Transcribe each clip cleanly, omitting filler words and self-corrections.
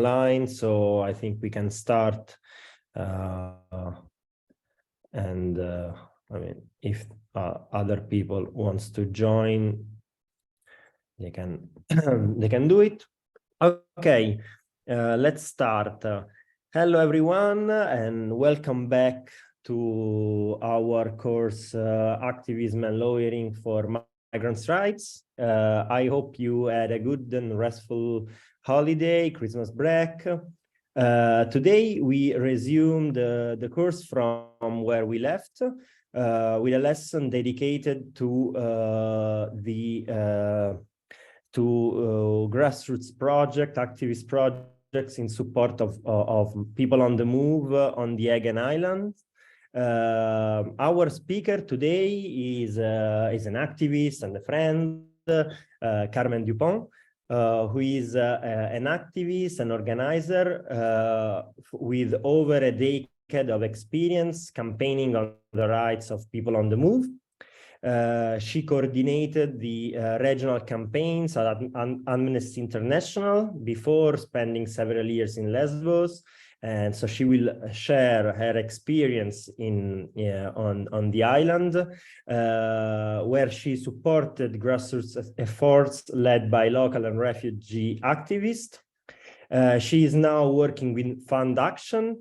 online, so I think we can start. I mean, if other people wants to join, they can they can do it. Okay, let's start. Hello everyone, and welcome back to our course Activism and Lawyering for Migrants' Rights. I hope you had a good and restful holiday, Christmas break. Today we resume the course from where we left with a lesson dedicated to grassroots project, activist projects in support of people on the move on the Aegean Islands. Our speaker today is an activist and a friend, Carmen Dupont, who is an activist and organizer with over a decade of experience campaigning on the rights of people on the move. She coordinated the regional campaigns at Amnesty International before spending several years in Lesbos. And so she will share her experience on the island, where she supported grassroots efforts led by local and refugee activists. She is now working with Fund Action,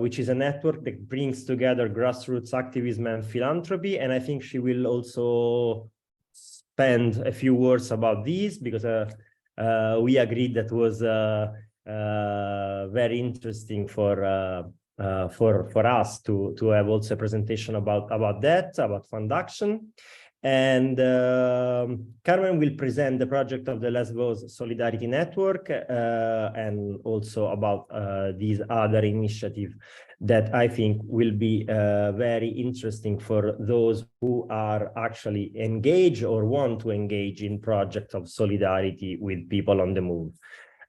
which is a network that brings together grassroots activism and philanthropy. And I think she will also spend a few words about this, because we agreed that was very interesting for us to have also a presentation about Fund Action. And Carmen will present the project of the Lesbos Solidarity Network and also about these other initiatives that I think will be very interesting for those who are actually engaged or want to engage in projects of solidarity with people on the move.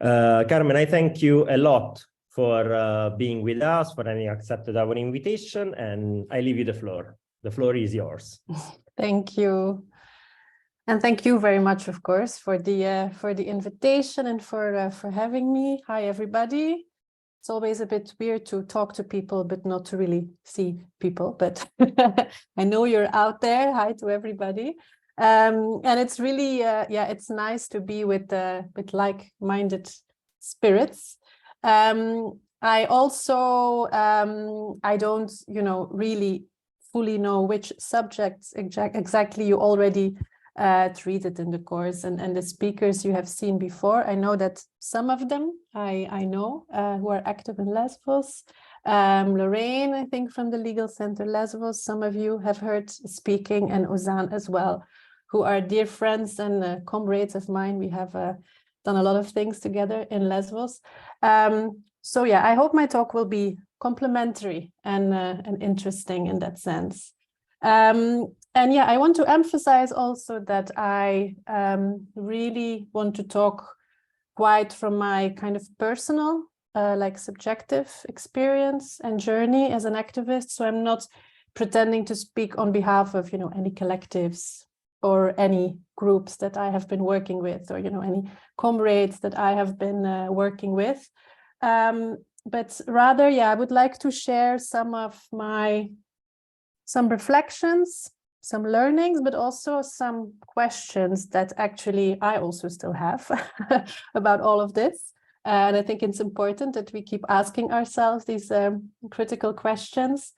Carmen, I thank you a lot for being with us, for having accepted our invitation, and I leave you the floor. The floor is yours. Thank you. And thank you very much, of course, for the invitation and for having me. Hi, everybody. It's always a bit weird to talk to people, but not to really see people. But I know you're out there. Hi to everybody. And it's really, it's nice to be with like-minded spirits. I also, I don't, really fully know which subjects exactly you already treated in the course and the speakers you have seen before. I know that some of them I know who are active in Lesbos. Lorraine, I think, from the Legal Center Lesbos, some of you have heard speaking, and Ozan as well, who are dear friends and comrades of mine. We have done a lot of things together in Lesbos. So yeah, I hope my talk will be complementary and interesting in that sense. And yeah, I want to emphasize also that I really want to talk quite from my kind of personal, like subjective experience and journey as an activist. So I'm not pretending to speak on behalf of, any collectives or any groups that I have been working with, or, any comrades that I have been working with. But rather, yeah, I would like to share some reflections, some learnings, but also some questions that actually I also still have about all of this. And I think it's important that we keep asking ourselves these critical questions.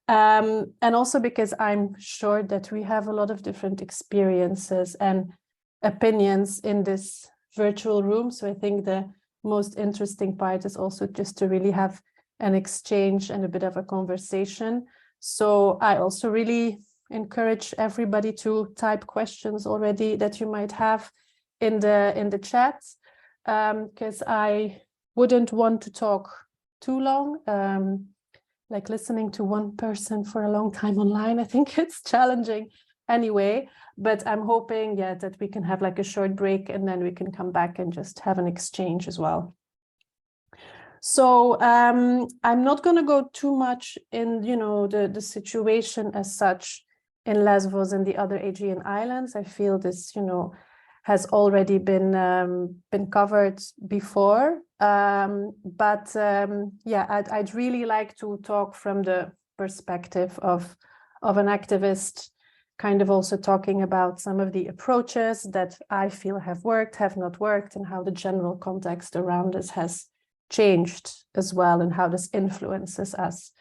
And also because I'm sure that we have a lot of different experiences and opinions in this virtual room. So I think the most interesting part is also just to really have an exchange and a bit of a conversation. So I also really encourage everybody to type questions already that you might have in the chat, because I wouldn't want to talk too long. Like listening to one person for a long time online, I think it's challenging anyway, but I'm hoping, that we can have like a short break and then we can come back and just have an exchange as well. So I'm not going to go too much in, the situation as such in Lesbos and the other Aegean islands. I feel this, has already been covered before. Yeah, I'd really like to talk from the perspective of an activist, kind of also talking about some of the approaches that I feel have worked, have not worked, and how the general context around us has changed as well, and how this influences us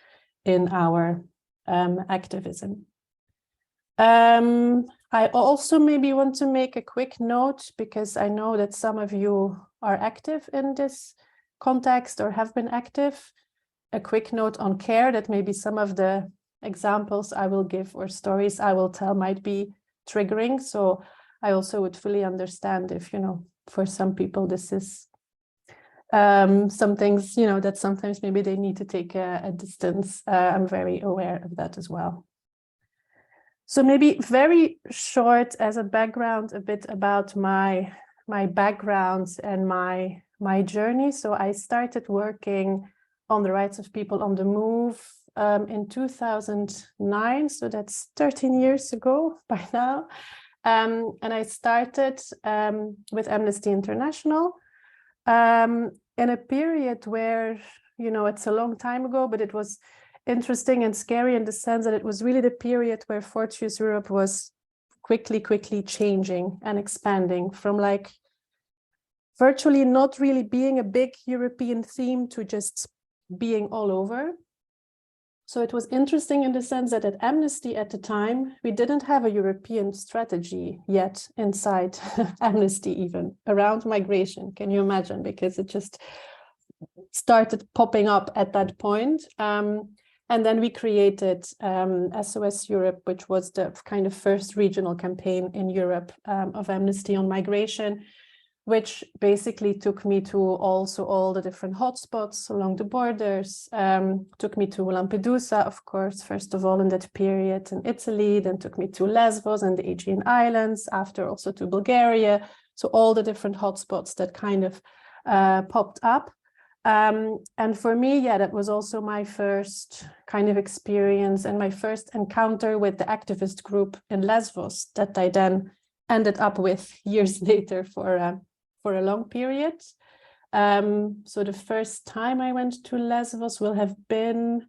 in our activism. I also maybe want to make a quick note, because I know that some of you are active in this context or have been active. A quick note on care, that maybe some of the examples I will give or stories I will tell might be triggering. So I also would fully understand if, you know, for some people this is some things, you know, that sometimes maybe they need to take a distance. I'm very aware of that as well. So maybe very short as a background, a bit about my background and my journey. So I started working on the rights of people on the move in 2009. So that's 13 years ago by now. And I started with Amnesty International in a period where, you know, it's a long time ago, but it was interesting and scary in the sense that it was really the period where Fortress Europe was quickly changing and expanding from like virtually not really being a big European theme to just being all over. So it was interesting in the sense that at Amnesty at the time, we didn't have a European strategy yet inside Amnesty, even around migration. Can you imagine? Because it just started popping up at that point. And then we created SOS Europe, which was the kind of first regional campaign in Europe of Amnesty on migration, which basically took me to also all the different hotspots along the borders, took me to Lampedusa, of course, first of all in that period in Italy, then took me to Lesbos and the Aegean Islands, after also to Bulgaria. So all the different hotspots that kind of popped up. And for me, yeah, that was also my first kind of experience and my first encounter with the activist group in Lesbos that I then ended up with years later for a long period. So the first time I went to Lesbos will have been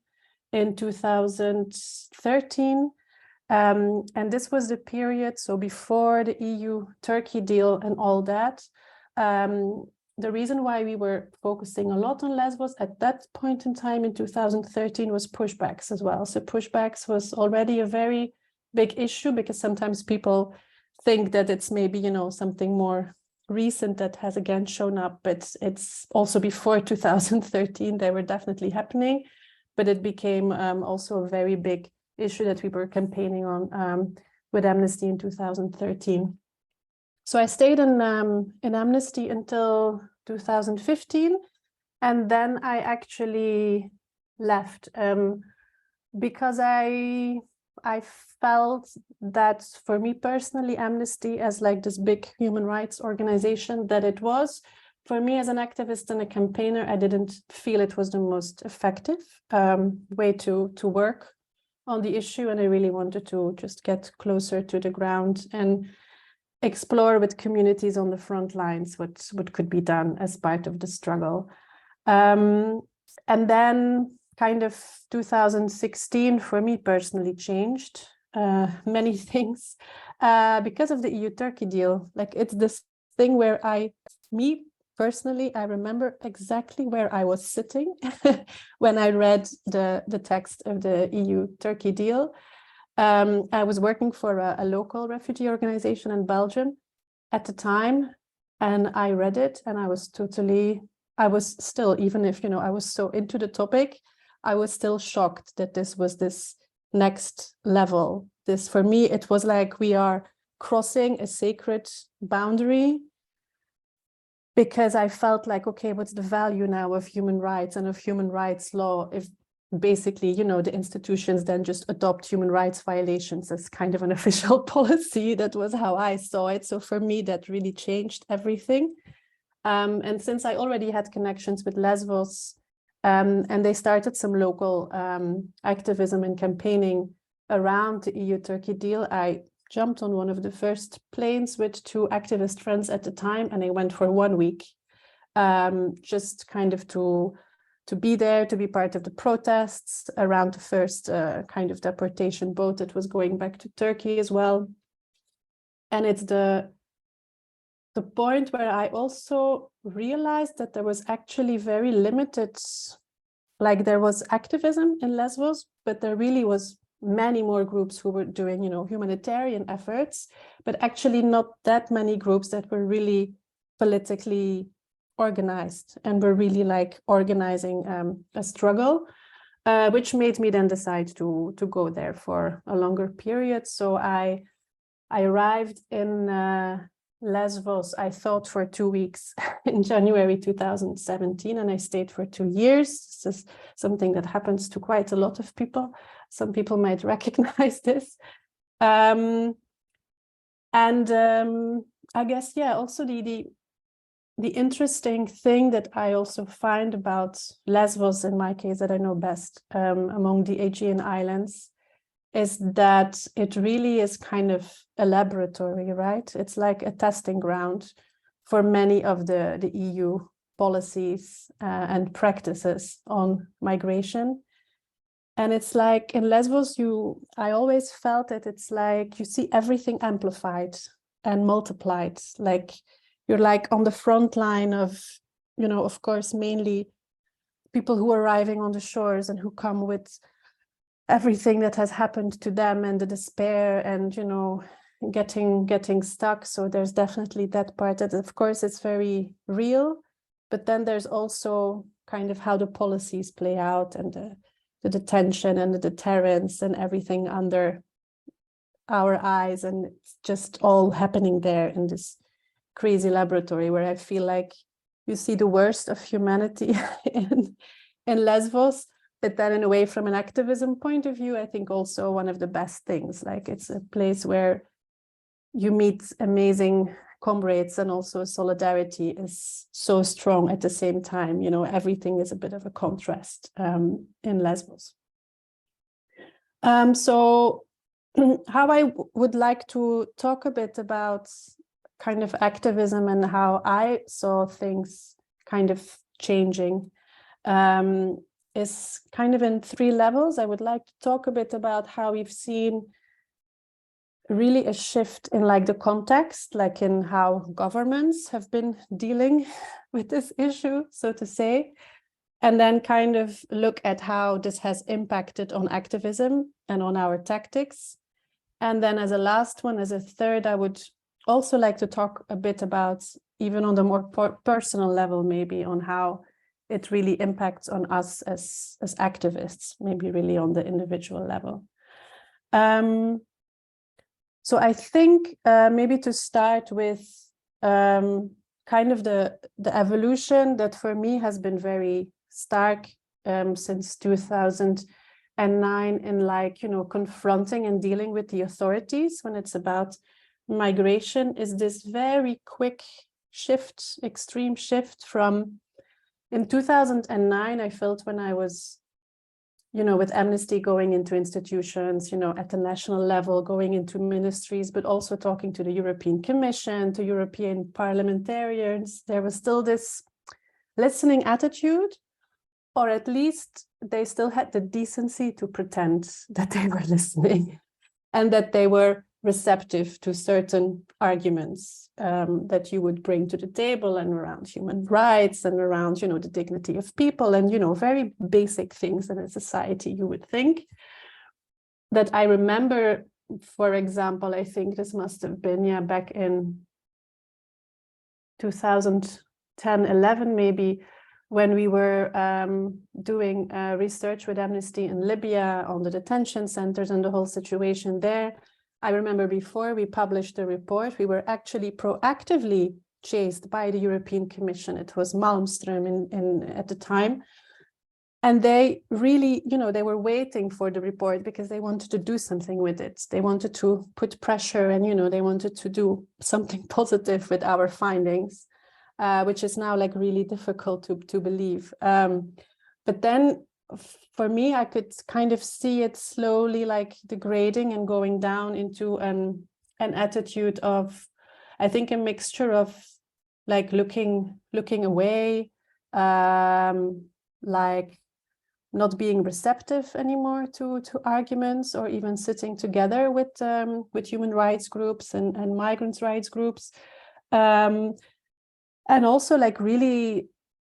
in 2013. And this was the period, so before the EU-Turkey deal and all that. The reason why we were focusing a lot on Lesbos at that point in time in 2013 was pushbacks as well. So pushbacks was already a very big issue, because sometimes people think that it's maybe, you know, something more recent that has again shown up, but it's also before 2013, they were definitely happening, but it became also a very big issue that we were campaigning on with Amnesty in 2013. So I stayed in Amnesty until 2015, and then I actually left because I felt that for me personally, Amnesty as like this big human rights organization that it was, for me as an activist and a campaigner, I didn't feel it was the most effective way to work on the issue, and I really wanted to just get closer to the ground and explore with communities on the front lines what could be done as part of the struggle. And then kind of 2016 for me personally changed many things because of the EU-Turkey deal. Like, it's this thing where me personally, I remember exactly where I was sitting when I read the text of the EU-Turkey deal. I was working for a local refugee organization in Belgium at the time, and I read it, and I was still, even if, you know, I was so into the topic, I was still shocked that this was this next level. This, for me, it was like we are crossing a sacred boundary, because I felt like, okay, what's the value now of human rights and of human rights law if basically, you know, the institutions then just adopt human rights violations as kind of an official policy? That was how I saw it. So for me, that really changed everything. And since I already had connections with Lesbos, and they started some local activism and campaigning around the EU-Turkey deal, I jumped on one of the first planes with 2 activist friends at the time, and I went for 1 week, just kind of to be there, to be part of the protests around the first kind of deportation boat that was going back to Turkey as well. And it's the point where I also realized that there was actually very limited, like there was activism in Lesbos, but there really was many more groups who were doing, you know, humanitarian efforts, but actually not that many groups that were really politically organized and were really like organizing a struggle, which made me then decide to go there for a longer period. So I arrived in Lesbos, I thought, for 2 weeks in January 2017, and I stayed for 2 years. This is something that happens to quite a lot of people. Some people might recognize this. I guess, yeah, also the interesting thing that I also find about Lesbos, in my case, that I know best among the Aegean islands, is that it really is kind of a laboratory, right? It's like a testing ground for many of the EU policies and practices on migration. And it's like in Lesbos, I always felt that it's like you see everything amplified and multiplied. Like you're like on the front line of, you know, of course, mainly people who are arriving on the shores and who come with everything that has happened to them and the despair and, you know, getting stuck. So there's definitely that part that, of course, it's very real. But then there's also kind of how the policies play out and the detention and the deterrence and everything under our eyes. And it's just all happening there in this crazy laboratory where I feel like you see the worst of humanity in Lesbos. But then in a way, from an activism point of view, I think also one of the best things, like it's a place where you meet amazing comrades and also solidarity is so strong at the same time. You know, everything is a bit of a contrast in Lesbos. So how I would like to talk a bit about kind of activism and how I saw things kind of changing is kind of in 3 levels. I would like to talk a bit about how we've seen really a shift in like the context, like in how governments have been dealing with this issue, so to say, and then kind of look at how this has impacted on activism and on our tactics. And then as a last one, as a third, I would also like to talk a bit about, even on the more personal level, maybe on how it really impacts on us as activists, maybe really on the individual level. So I think maybe to start with kind of the evolution that for me has been very stark since 2009 in like, you know, confronting and dealing with the authorities when it's about migration, is this very quick shift, extreme shift from, in 2009, I felt when I was, you know, with Amnesty going into institutions, you know, at the national level, going into ministries, but also talking to the European Commission, to European parliamentarians, there was still this listening attitude, or at least they still had the decency to pretend that they were listening and that they were receptive to certain arguments that you would bring to the table, and around human rights and around, you know, the dignity of people and, you know, very basic things in a society, you would think. That I remember, for example, I think this must have been, yeah, back in 2010, 11 maybe, when we were doing research with Amnesty in Libya on the detention centers and the whole situation there. I remember before we published the report, we were actually proactively chased by the European Commission. It was Malmström at the time. And they really, you know, they were waiting for the report because they wanted to do something with it. They wanted to put pressure and, you know, they wanted to do something positive with our findings, which is now like really difficult to believe. But then for me, I could kind of see it slowly like degrading and going down into an an attitude of, I think, a mixture of like looking away, like not being receptive anymore to arguments, or even sitting together with human rights groups and migrants' rights groups, and also like really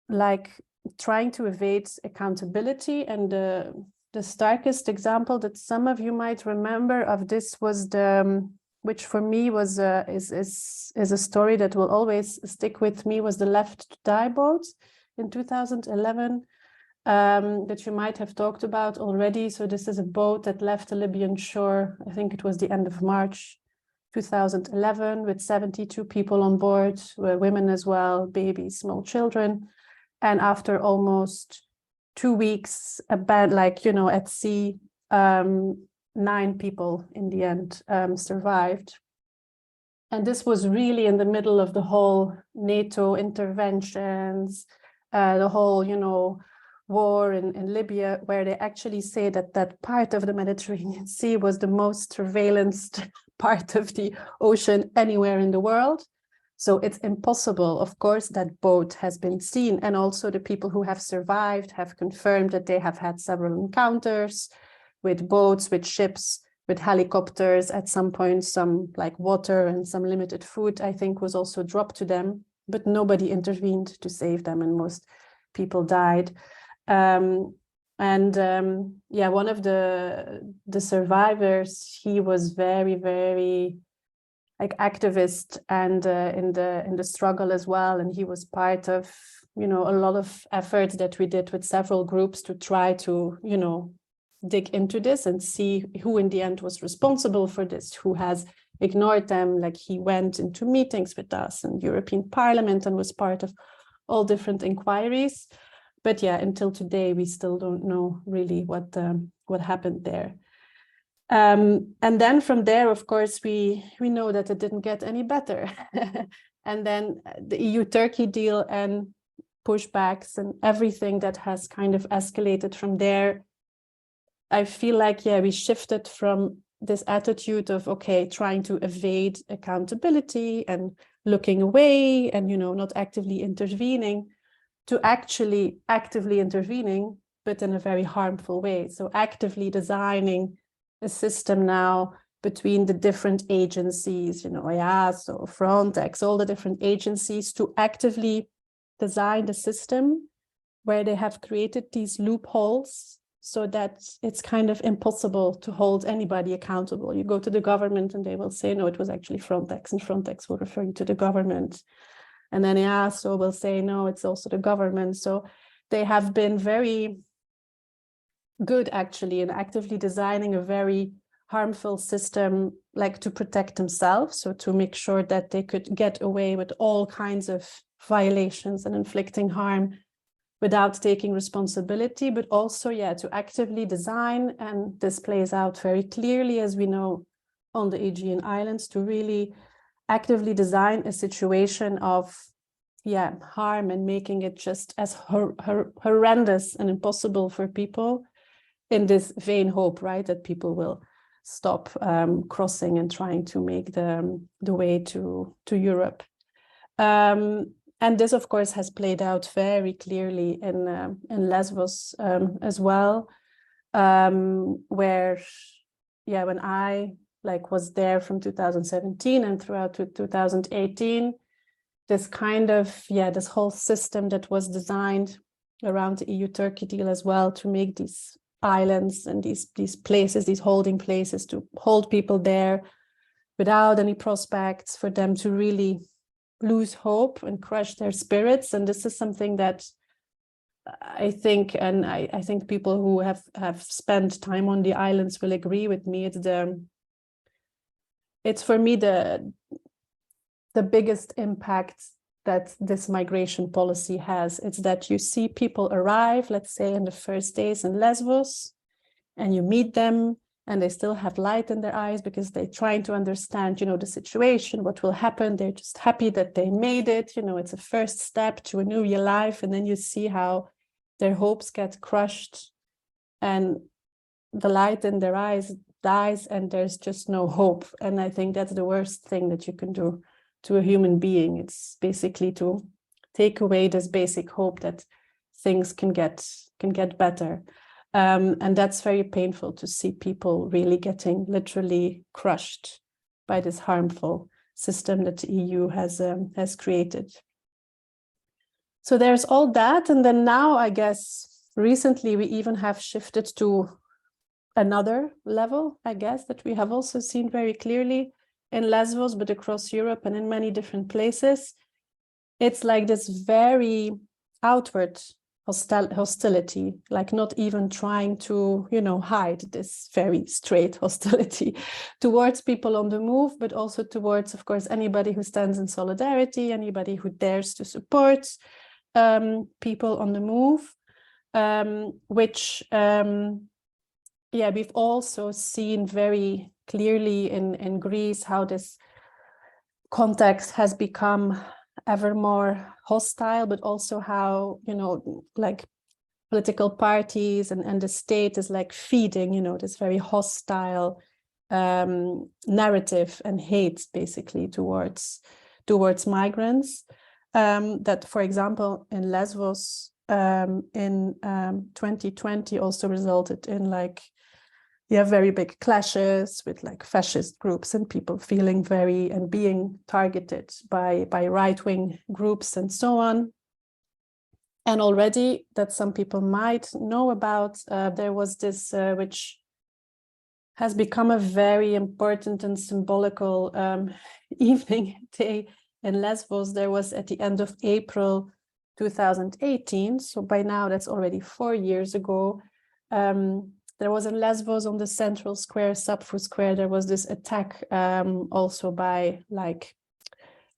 like trying to evade accountability. And the starkest example that some of you might remember of this was the which for me was is a story that will always stick with me, was the Left to Die boat in 2011. That you might have talked about already. So this is a boat that left the Libyan shore, I think it was the end of March 2011, with 72 people on board, women as well, babies, small children. And after almost 2 weeks, at sea, 9 people in the end survived. And this was really in the middle of the whole NATO interventions, the whole, war in Libya, where they actually say that that part of the Mediterranean Sea was the most surveillanced part of the ocean anywhere in the world. So it's impossible. Of course, that boat has been seen, and also the people who have survived have confirmed that they have had several encounters with boats, with ships, with helicopters. At some point, some like water and some limited food, I think, was also dropped to them, but nobody intervened to save them, and most people died. One of the survivors, he was very, very like activist and in the struggle as well, and he was part of a lot of efforts that we did with several groups to try to dig into this and see who in the end was responsible for this, who has ignored them. Like, he went into meetings with us in European Parliament and was part of all different inquiries. But yeah, until today, we still don't know really what happened there. And then from there, of course, we know that it didn't get any better. And then the EU-Turkey deal and pushbacks and everything that has kind of escalated from there. I feel like, yeah, we shifted from this attitude of, okay, trying to evade accountability and looking away and, not actively intervening, to actually actively intervening, but in a very harmful way. So actively designing a system now between the different agencies, EASO, Frontex, all the different agencies, to actively design the system where they have created these loopholes so that it's kind of impossible to hold anybody accountable. You go to the government and they will say, no, it was actually Frontex, and Frontex will refer you to the government. And then EASO will say, no, it's also the government. So they have been very good, actually, in actively designing a very harmful system, like to protect themselves. So to make sure that they could get away with all kinds of violations and inflicting harm without taking responsibility, but also, yeah, to actively design. And this plays out very clearly, as we know, on the Aegean Islands, to really actively design a situation of harm and making it just as horrendous and impossible for people, in this vain hope, right, that people will stop crossing and trying to make the way to Europe. And this, of course, has played out very clearly in Lesbos as well, where, when I was there from 2017 and throughout 2018, this kind of, this whole system that was designed around the EU-Turkey deal as well, to make these islands and these places, these holding places, to hold people there without any prospects for them to really lose hope and crush their spirits. And this is something that I think, and I think people who have spent time on the islands will agree with me, it's for me the biggest impact that this migration policy has. It's that you see people arrive, let's say in the first days in Lesbos, and you meet them and they still have light in their eyes because they're trying to understand, the situation, what will happen. They're just happy that they made it. It's a first step to a new life. And then you see how their hopes get crushed and the light in their eyes dies and there's just no hope. And I think that's the worst thing that you can do to a human being. It's basically to take away this basic hope that things can get better. And that's very painful to see people really getting literally crushed by this harmful system that the EU has created. So there's all that. And then now, I guess, recently we even have shifted to another level, I guess, that we have also seen very clearly in Lesbos, but across Europe and in many different places. It's like this very outward hostility, like not even trying to, hide this very straight hostility towards people on the move, but also towards, of course, anybody who stands in solidarity, anybody who dares to support people on the move, which, we've also seen very clearly in Greece how this context has become ever more hostile, but also how, like political parties and the state is like feeding, this very hostile narrative and hate basically towards migrants. That, for example, in Lesbos in 2020 also resulted in very big clashes with like fascist groups and people feeling and being targeted by right-wing groups and so on. And already, that some people might know about, there was this which has become a very important and symbolical evening day in Lesbos. There was at the end of April 2018, so by now that's already 4 years ago. There was in Lesbos on the central square, Sappho Square, there was this attack also by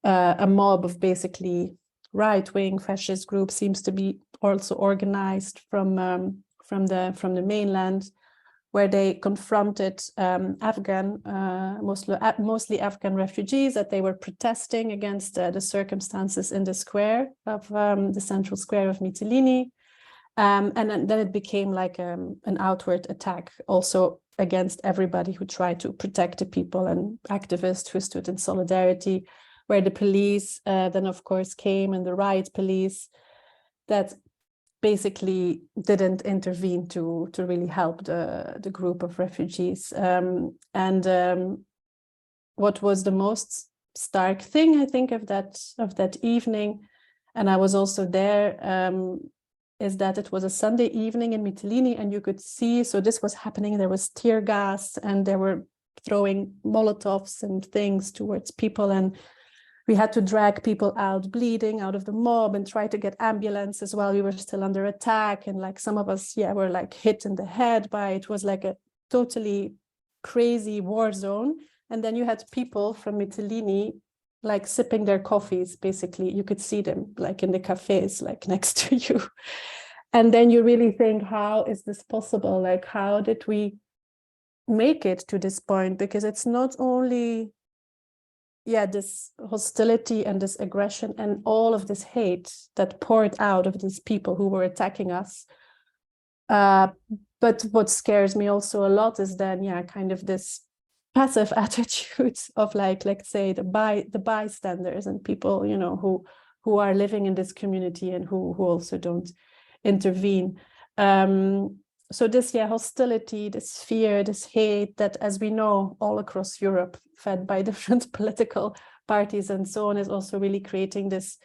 a mob of basically right-wing fascist groups, seems to be also organized from the mainland, where they confronted mostly Afghan refugees that they were protesting against the circumstances in the square of the central square of Mytilene. And then it became like an outward attack also against everybody who tried to protect the people and activists who stood in solidarity, where the police then of course came, and the riot police that basically didn't intervene to really help the group of refugees. What was the most stark thing, I think, of that evening, and I was also there, is that it was a Sunday evening in Mytilene, and you could see, so this was happening, there was tear gas and they were throwing Molotovs and things towards people, and we had to drag people out bleeding out of the mob and try to get ambulances while we were still under attack. And like some of us, were like hit in the head by, it was like a totally crazy war zone. And then you had people from Mytilene like sipping their coffees, basically. You could see them like in the cafes, like next to you. And then you really think, how is this possible? Like, how did we make it to this point? Because it's not only, this hostility and this aggression and all of this hate that poured out of these people who were attacking us. But what scares me also a lot is then, kind of this passive attitude of like, let's say the bystanders and people, who are living in this community and who also don't intervene. So this hostility, this fear, this hate that, as we know, all across Europe, fed by different political parties and so on, is also really creating this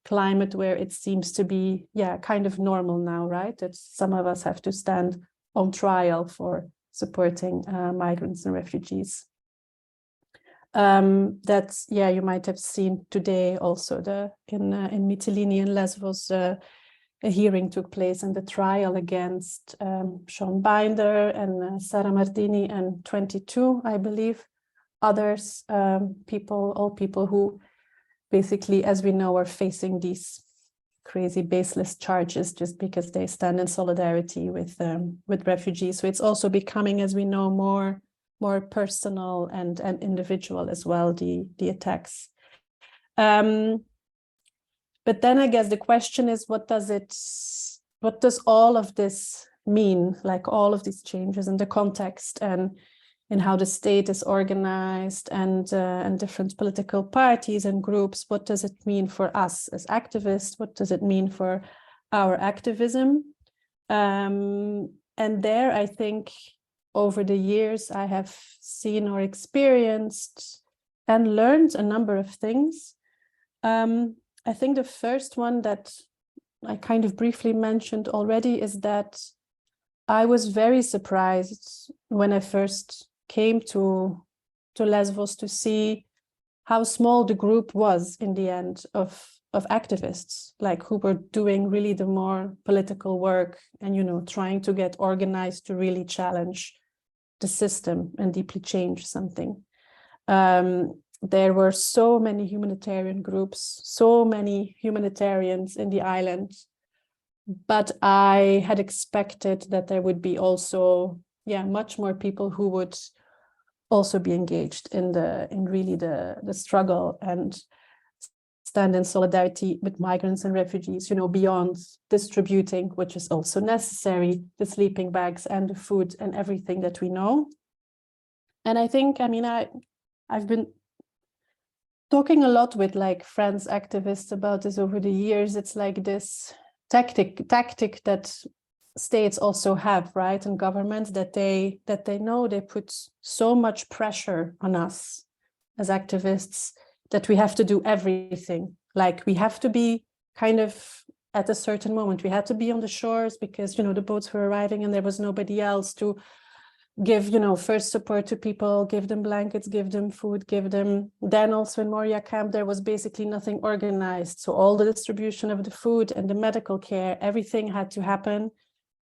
climate where it seems to be kind of normal now, right? That some of us have to stand on trial for supporting migrants and refugees. That's you might have seen today also in Mytilene and Lesbos, a hearing took place in the trial against Sean Binder and Sara Martini and 22, I believe, others, all people who basically, as we know, are facing these crazy baseless charges just because they stand in solidarity with refugees. So it's also becoming, as we know, more personal and individual as well, the attacks. But then I guess the question is, what does all of this mean, like all of these changes in the context? And in how the state is organized and different political parties and groups. What does it mean for us as activists? What does it mean for our activism? And there, I think, over the years, I have seen or experienced and learned a number of things. I think the first one that I kind of briefly mentioned already is that I was very surprised when I first came to Lesbos to see how small the group was in the end of activists, like who were doing really the more political work and, you know, trying to get organized to really challenge the system and deeply change something. There were so many humanitarian groups, so many humanitarians in the island, but I had expected that there would be also, much more people who would also be engaged in really the struggle and stand in solidarity with migrants and refugees, you know, beyond distributing, which is also necessary, the sleeping bags and the food and everything that we know. And I think, I mean, I've been talking a lot with like friends, activists about this over the years. It's like this tactic that states also have, right? And governments that they know they put so much pressure on us as activists that we have to do everything. Like we have to be kind of at a certain moment, we had to be on the shores because, you know, the boats were arriving and there was nobody else to give, you know, first support to people, give them blankets, give them food, give them. Then also in Moria camp, there was basically nothing organized. So all the distribution of the food and the medical care, everything had to happen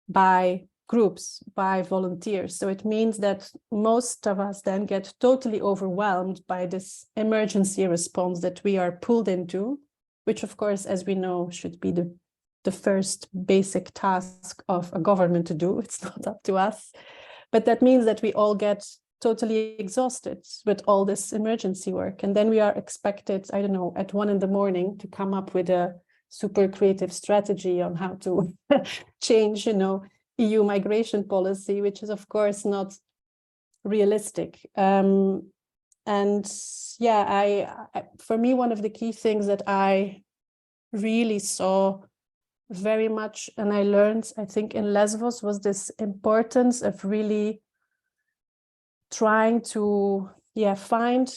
by groups, by volunteers. So it means that most of us then get totally overwhelmed by this emergency response that we are pulled into, which of course, as we know, should be the first basic task of a government to do. It's not up to us. But that means that we all get totally exhausted with all this emergency work. And then we are expected, I don't know, at 1 a.m. to come up with a super creative strategy on how to change, you know, EU migration policy, which is of course not realistic. And yeah, for me, one of the key things that I really saw very much, and I learned, I think, in Lesbos, was this importance of really trying to, find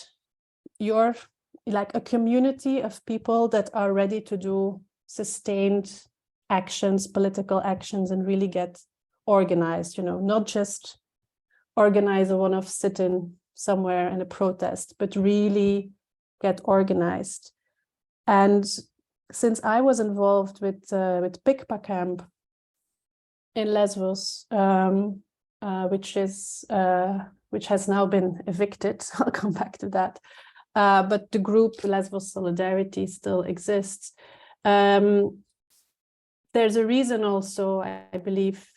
like a community of people that are ready to do sustained actions, political actions, and really get organized, you know, not just organize a one-off sit-in somewhere in a protest, but really get organized. And since I was involved with PICPA camp in Lesbos, which has now been evicted, I'll come back to that. But the group Lesbos Solidarity still exists. There's a reason also, I believe,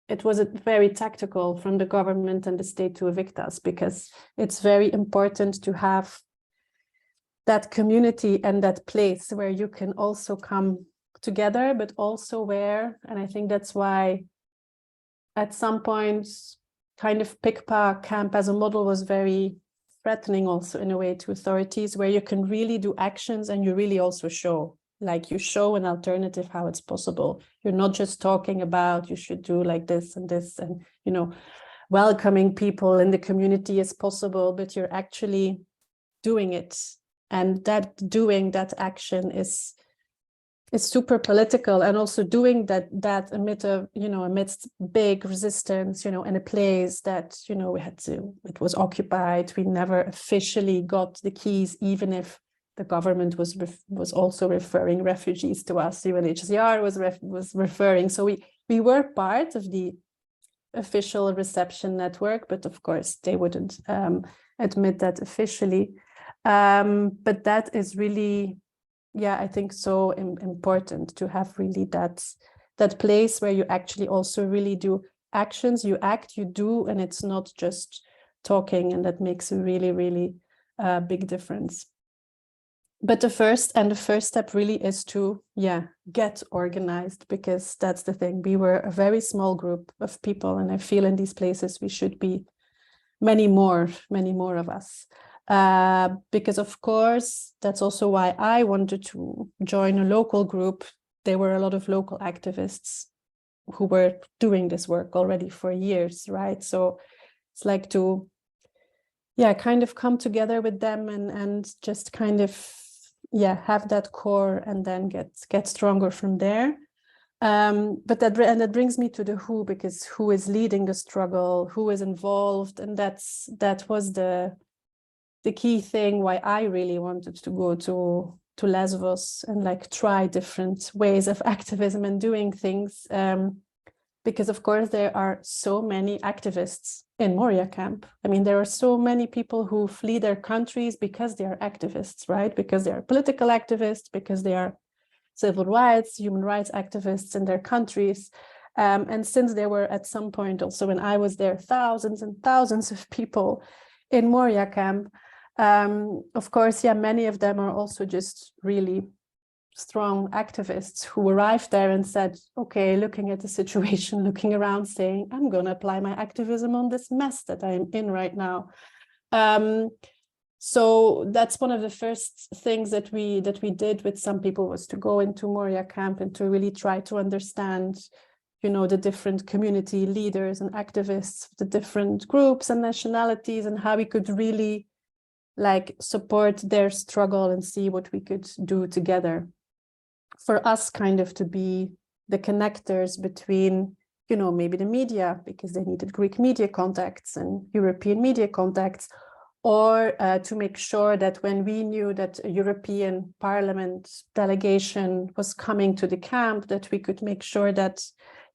it was very tactical from the government and the state to evict us, because it's very important to have that community and that place where you can also come together, but also where, and I think that's why at some point kind of PICPA camp as a model was very threatening also in a way to authorities, where you can really do actions and you really also show, like you show an alternative, how it's possible. You're not just talking about you should do like this and this and, you know, welcoming people in the community as possible, but you're actually doing it. And that action is super political, and also doing that amidst big resistance, you know, in a place that, you know, it was occupied. We never officially got the keys, even if the government was also referring refugees to us. UNHCR was referring. So we were part of the official reception network, but of course they wouldn't admit that officially. But that is really, I think so important to have really that place where you actually also really do actions. You act, you do, and it's not just talking, and that makes a really, really big difference. But the first step really is to, get organized, because that's the thing. We were a very small group of people, and I feel in these places we should be many more of us. Because of course, that's also why I wanted to join a local group. There were a lot of local activists who were doing this work already for years, right? So it's like to, kind of come together with them and just kind of, have that core and then get stronger from there. But that brings me to the who, because who is leading the struggle, who is involved, and that was the key thing why I really wanted to go to Lesbos and like try different ways of activism and doing things. Because of course there are so many activists in Moria camp. I mean, there are so many people who flee their countries because they are activists, right? Because they are political activists, because they are civil rights, human rights activists in their countries. And since there were at some point also when I was there, thousands and thousands of people in Moria camp, of course, many of them are also just really strong activists who arrived there and said, okay, looking at the situation, looking around, saying, I'm going to apply my activism on this mess that I'm in right now. So that's one of the first things that we did with some people, was to go into Moria camp and to really try to understand, the different community leaders and activists, the different groups and nationalities, and how we could really like support their struggle and see what we could do together. For us kind of to be the connectors between, maybe the media, because they needed Greek media contacts and European media contacts, or to make sure that when we knew that a European Parliament delegation was coming to the camp, that we could make sure that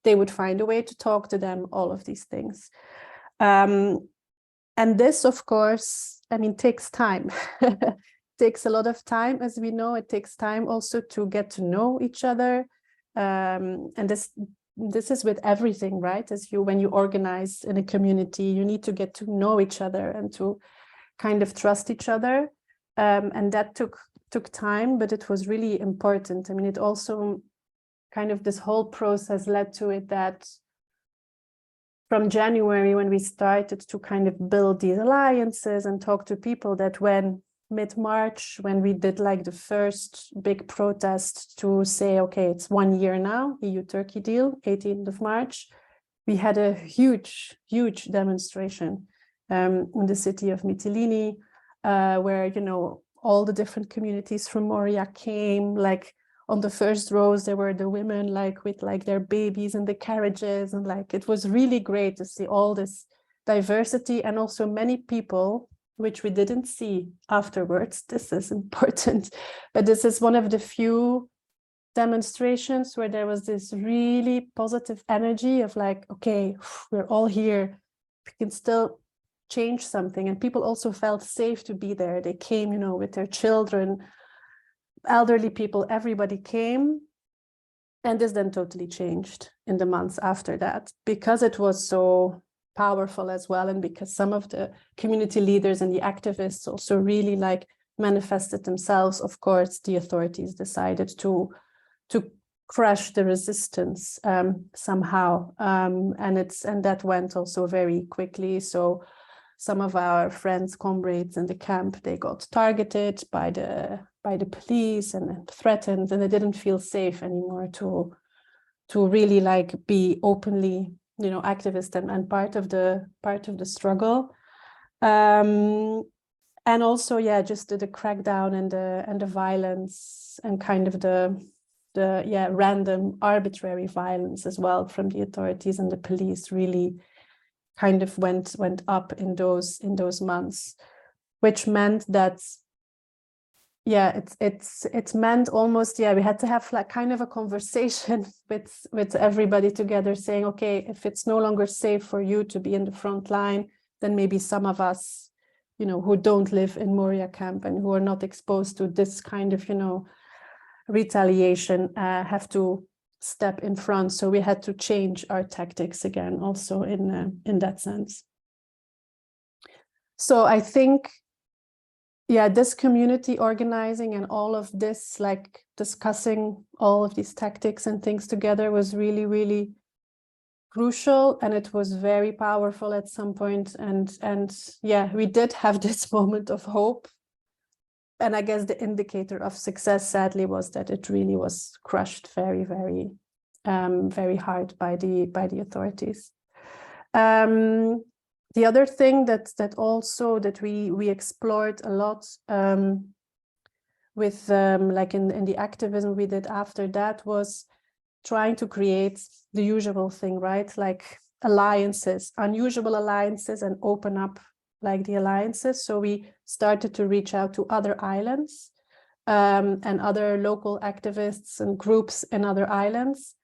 they would find a way to talk to them, all of these things. And this, of course, I mean, takes time. Takes a lot of time, as we know. It takes time also to get to know each other, and this is with everything, right? When you organize in a community, you need to get to know each other and to kind of trust each other, and that took time, but it was really important. I mean, it also kind of, this whole process led to it that from January, when we started to kind of build these alliances and talk to people, that when mid-March, when we did like the first big protest to say, okay, it's 1 year now, EU-Turkey deal, 18th of March, we had a huge demonstration in the city of Mytilene, where, all the different communities from Moria came. Like on the first rows, there were the women like with like their babies in the carriages, and like it was really great to see all this diversity, and also many people which we didn't see afterwards. This is important, but this is one of the few demonstrations where there was this really positive energy of like, okay, we're all here, we can still change something. And people also felt safe to be there. They came, with their children, elderly people, everybody came. And this then totally changed in the months after that, because it was so powerful as well, and because some of the community leaders and the activists also really like manifested themselves. Of course, the authorities decided to crush the resistance somehow, and that went also very quickly. So some of our friends, comrades in the camp, they got targeted by the police and threatened, and they didn't feel safe anymore to really like be openly, activist and part of the struggle. And also, just the crackdown and the violence, and kind of the random arbitrary violence as well from the authorities and the police really kind of went up in those months, which meant that it's meant almost, we had to have like kind of a conversation with everybody together, saying, okay, if it's no longer safe for you to be in the front line, then maybe some of us, who don't live in Moria camp and who are not exposed to this kind of, retaliation, have to step in front. So we had to change our tactics again, also in that sense. So I think, yeah, this community organizing and all of this, like discussing all of these tactics and things together was really, really crucial, and it was very powerful at some point. And yeah, we did have this moment of hope. And I guess the indicator of success, sadly, was that it really was crushed very, very, very hard by the authorities. The other thing that we explored a lot with like in the activism we did after that was trying to create the usual thing, right? Like alliances, unusual alliances, and open up like the alliances. So we started to reach out to other islands and other local activists and groups in other islands.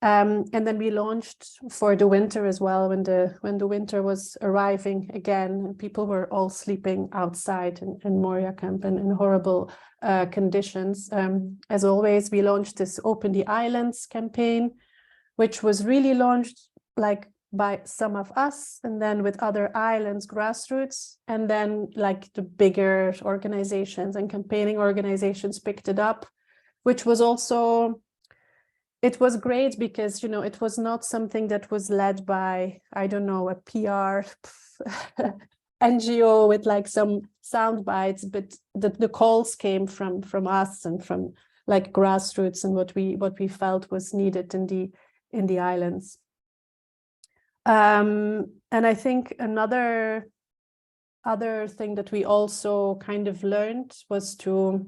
And then we launched for the winter as well, when the winter was arriving again, and people were all sleeping outside in Moria camp and in horrible conditions. As always, we launched this Open the Islands campaign, which was really launched like by some of us, and then with other islands, GRASSROOTS, and then like the bigger organizations and campaigning organizations picked it up, which was also, it was great because, you know, it was not something that was led by, I don't know, a PR NGO with like some sound bites, but the calls came from us and from like GRASSROOTS and what we felt was needed in the islands. And I think other thing that we also kind of learned was to,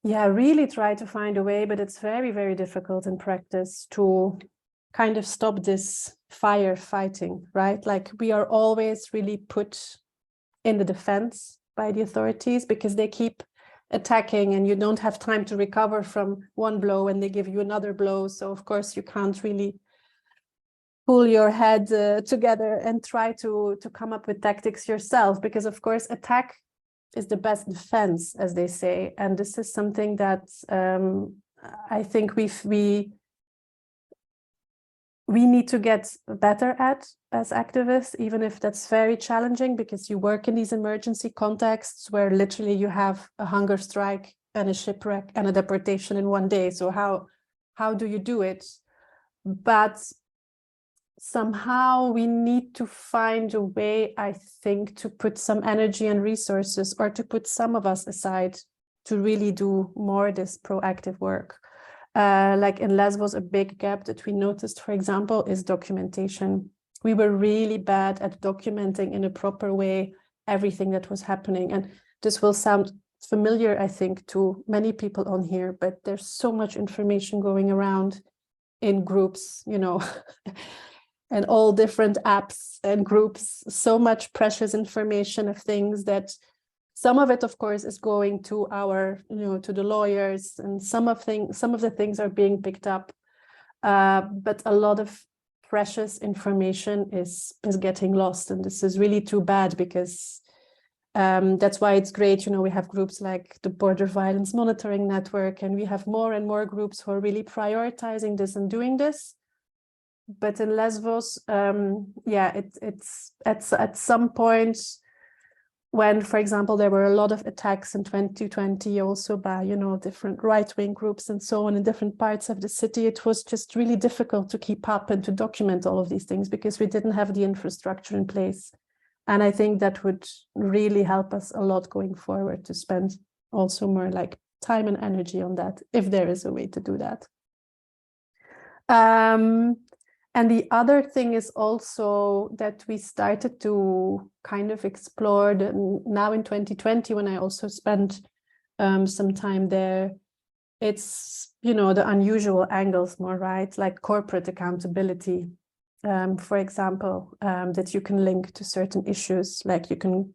yeah, really try to find a way, but it's very, very difficult in practice to kind of stop this firefighting, right? Like we are always really put in the defense by the authorities because they keep attacking and you don't have time to recover from one blow and they give you another blow. So of course you can't really pull your head together and try to come up with tactics yourself, because of course attack is the best defense, as they say. And this is something that I think we need to get better at as activists, even if that's very challenging, because you work in these emergency contexts where literally you have a hunger strike and a shipwreck and a deportation in one day. So how do you do it? But somehow we need to find a way, I think, to put some energy and resources, or to put some of us aside to really do more this proactive work. Like in Lesbos, a big gap that we noticed, for example, is documentation. We were really bad at documenting in a proper way everything that was happening. And this will sound familiar, I think, to many people on here, but there's so much information going around in groups, you know, and all different apps and groups, so much precious information of things that some of it, of course, is going to our, you know, to the lawyers, and some of the things are being picked up, but a lot of precious information is getting lost, and this is really too bad, because that's why it's great, you know, we have groups like the Border Violence Monitoring Network, and we have more and more groups who are really prioritizing this and doing this. But in Lesbos, yeah, it's at some point when, for example, there were a lot of attacks in 2020 also by, you know, different right-wing groups and so on in different parts of the city, it was just really difficult to keep up and to document all of these things because we didn't have the infrastructure in place. And I think that would really help us a lot going forward, to spend also more like time and energy on that, if there is a way to do that. And the other thing is also that we started to kind of explore now in 2020, when I also spent some time there, it's, you know, the unusual angles more, right? Like corporate accountability, for example, that you can link to certain issues, like you can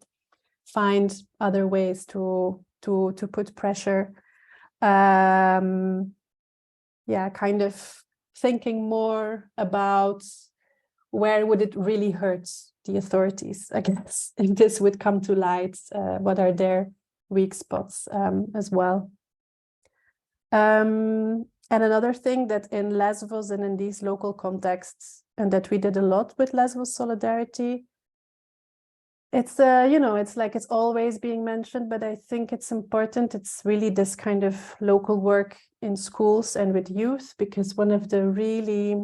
find other ways to put pressure. Yeah, kind of thinking more about where would it really hurt the authorities, I guess, if this would come to light, what are their weak spots as well. And another thing that in Lesbos and in these local contexts, and that we did a lot with Lesbos Solidarity, it's it's like it's always being mentioned, but I think it's important. It's really this kind of local work in schools and with youth, because one of the really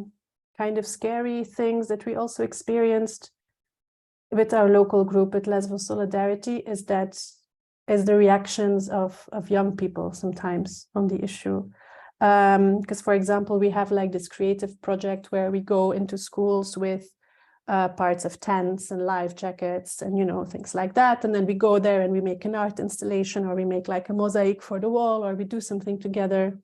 kind of scary things that we also experienced with our local group at Lesbos Solidarity is the reactions of young people sometimes on the issue. Because, for example, we have like this creative project where we go into schools with parts of tents and life jackets and, things like that. And then we go there and we make an art installation, or we make like a mosaic for the wall, or we do something together.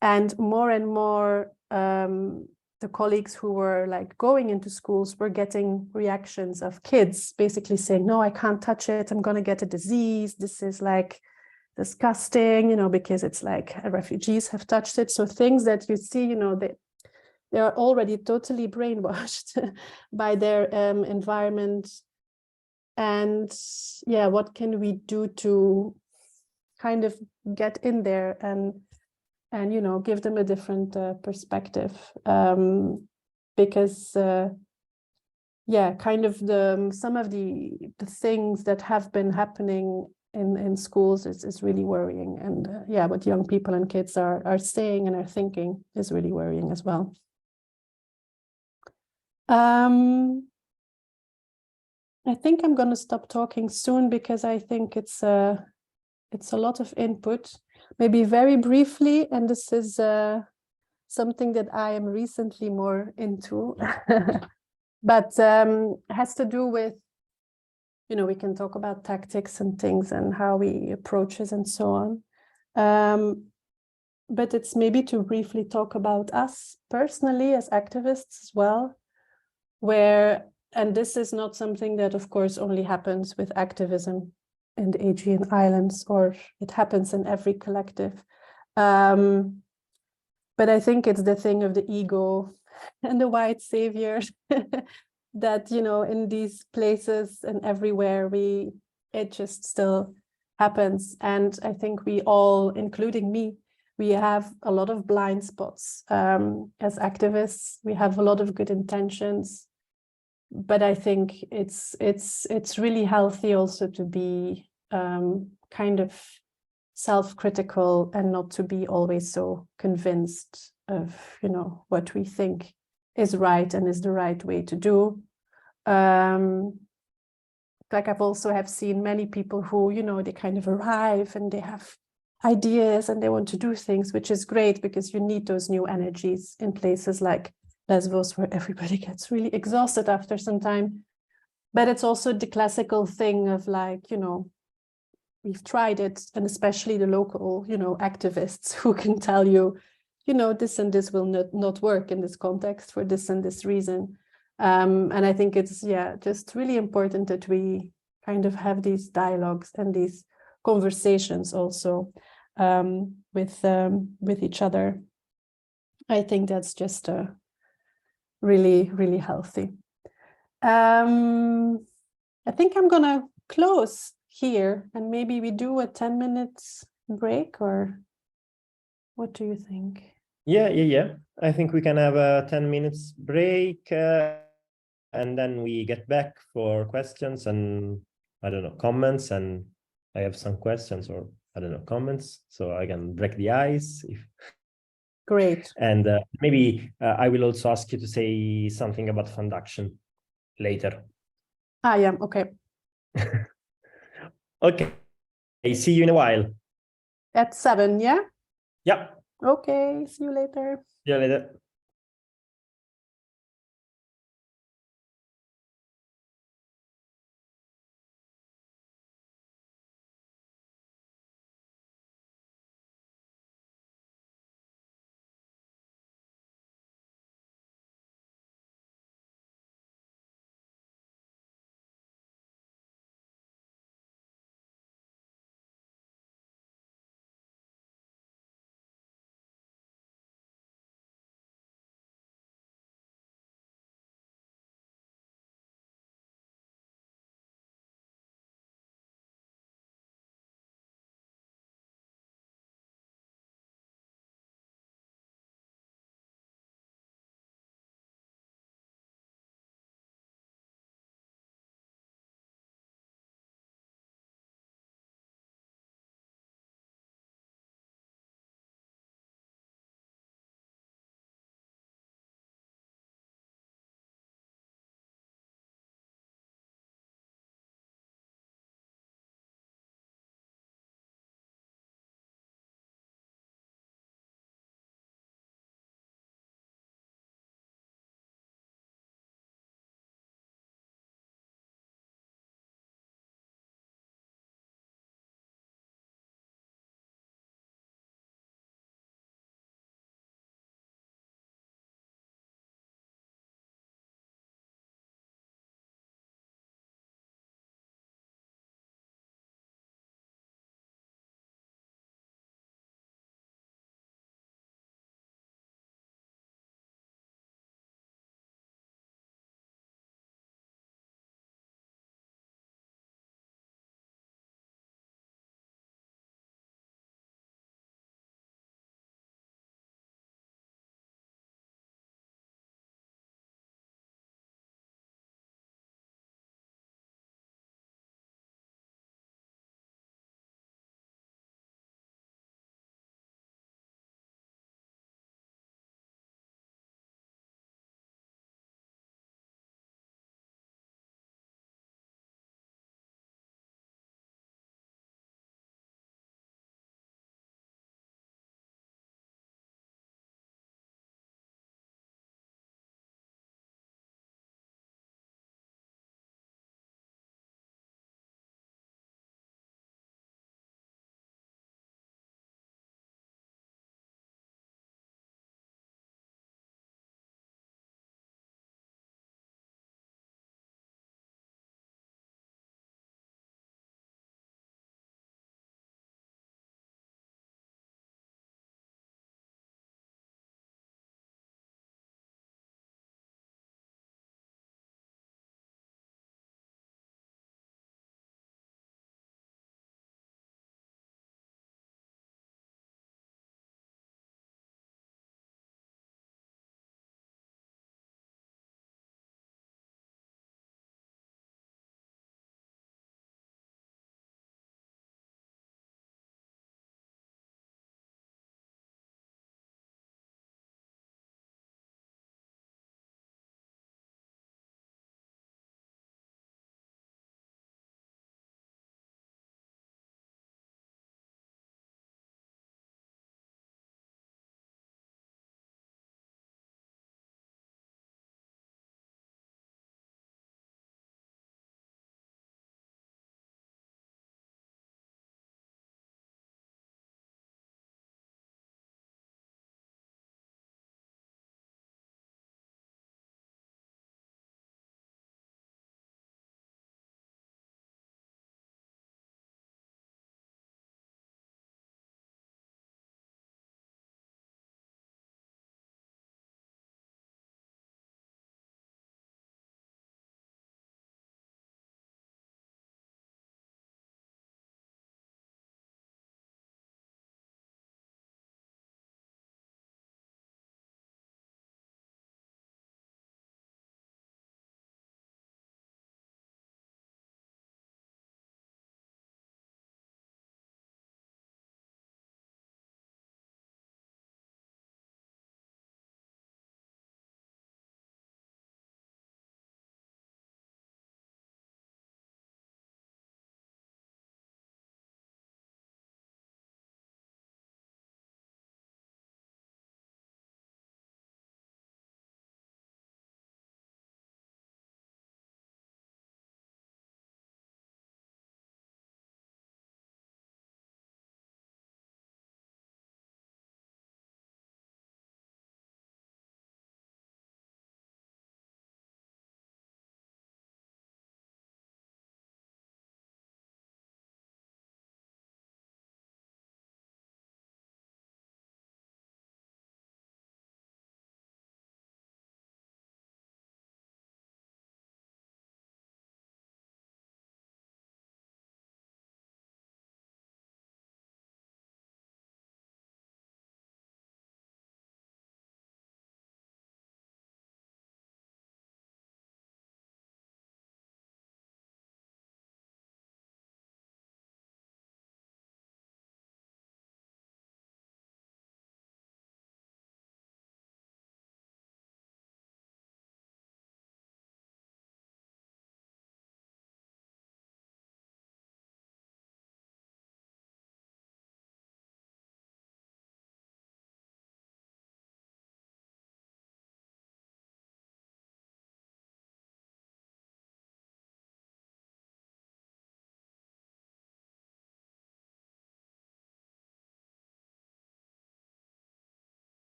And more, the colleagues who were like going into schools were getting reactions of kids basically saying, no, I can't touch it. I'm going to get a disease. This is like disgusting, because it's like refugees have touched it. So things that you see, they are already totally brainwashed by their environment. And yeah, what can we do to kind of get in there and give them a different perspective, because kind of some of the things that have been happening in schools is really worrying, and what young people and kids are saying and are thinking is really worrying as well. I think I'm going to stop talking soon, because I think it's a lot of input. Maybe very briefly, and this is something that I am recently more into, but has to do with, we can talk about tactics and things and how we approach it and so on. But it's maybe to briefly talk about us personally as activists as well, and this is not something that, of course, only happens with activism in the Aegean Islands, or it happens in every collective. But I think it's the thing of the ego and the white savior that, in these places and everywhere, it just still happens. And I think we all, including me, we have a lot of blind spots. As activists, we have a lot of good intentions, but I think it's really healthy also to be kind of self-critical and not to be always so convinced of what we think is right and is the right way to do. Like I've also have seen many people who they kind of arrive and they have ideas and they want to do things, which is great, because you need those new energies in places like Lesbos, where everybody gets really exhausted after some time. But it's also the classical thing of like, we've tried it, and especially the local, activists who can tell you, this and this will not work in this context for this and this reason. And I think it's, just really important that we kind of have these dialogues and these conversations also with each other. I think that's just really, really healthy. I think I'm gonna close here, and maybe we do a 10 minutes break, or what do you think? Yeah. I think we can have a 10 minutes break, and then we get back for questions and, I don't know, comments, and I have some questions, or I don't know, comments, so I can break the ice. Great. And maybe I will also ask you to say something about fund action later. Yeah, okay. Okay, see you in a while. At 7, yeah? Yeah. Okay, see you later. See you later.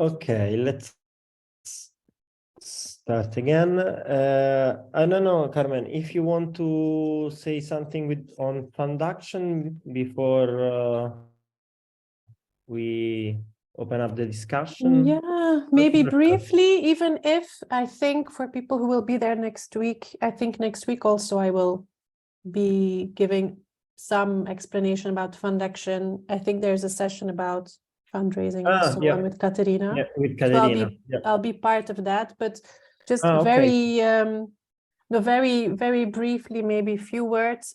Okay, let's start again. I don't know, Carmen, if you want to say something on fund action before we open up the discussion. Yeah, maybe briefly, even if I think for people who will be there next week, I think next week also I will be giving some explanation about fund action. I think there's a session about fundraising and so on with Katerina. Yeah, with Katerina. So I'll be part of that, but just okay. very briefly, maybe a few words.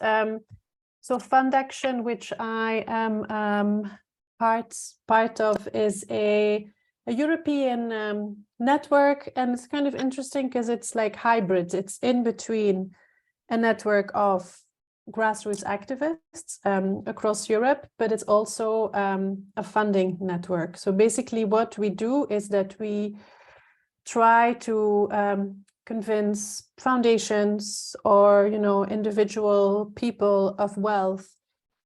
So fund action, which I am part of, is a European network, and it's kind of interesting because it's like hybrid. It's in between a network of grassroots activists across Europe, but it's also a funding network. So basically what we do is that we try to convince foundations or, you know, individual people of wealth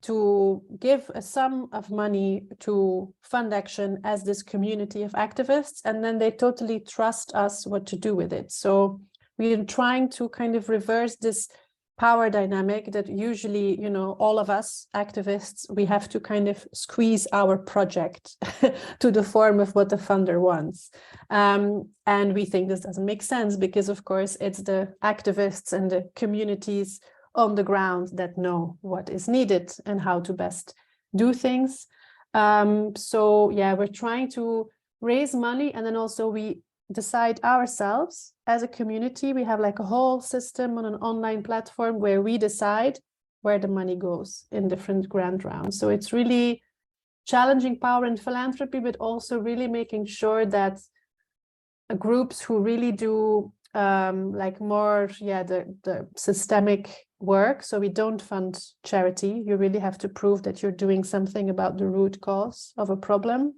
to give a sum of money to fund action as this community of activists, and then they totally trust us what to do with it. So we're trying to kind of reverse this power dynamic that usually, you know, all of us activists, we have to kind of squeeze our project to the form of what the funder wants. And we think this doesn't make sense because, of course, it's the activists and the communities on the ground that know what is needed and how to best do things. So yeah, we're trying to raise money, and then also we decide ourselves as a community. We have like a whole system on an online platform where we decide where the money goes in different grant rounds. So it's really challenging power and philanthropy, but also really making sure that groups who really do like more, the systemic work. So we don't fund charity. You really have to prove that you're doing something about the root cause of a problem.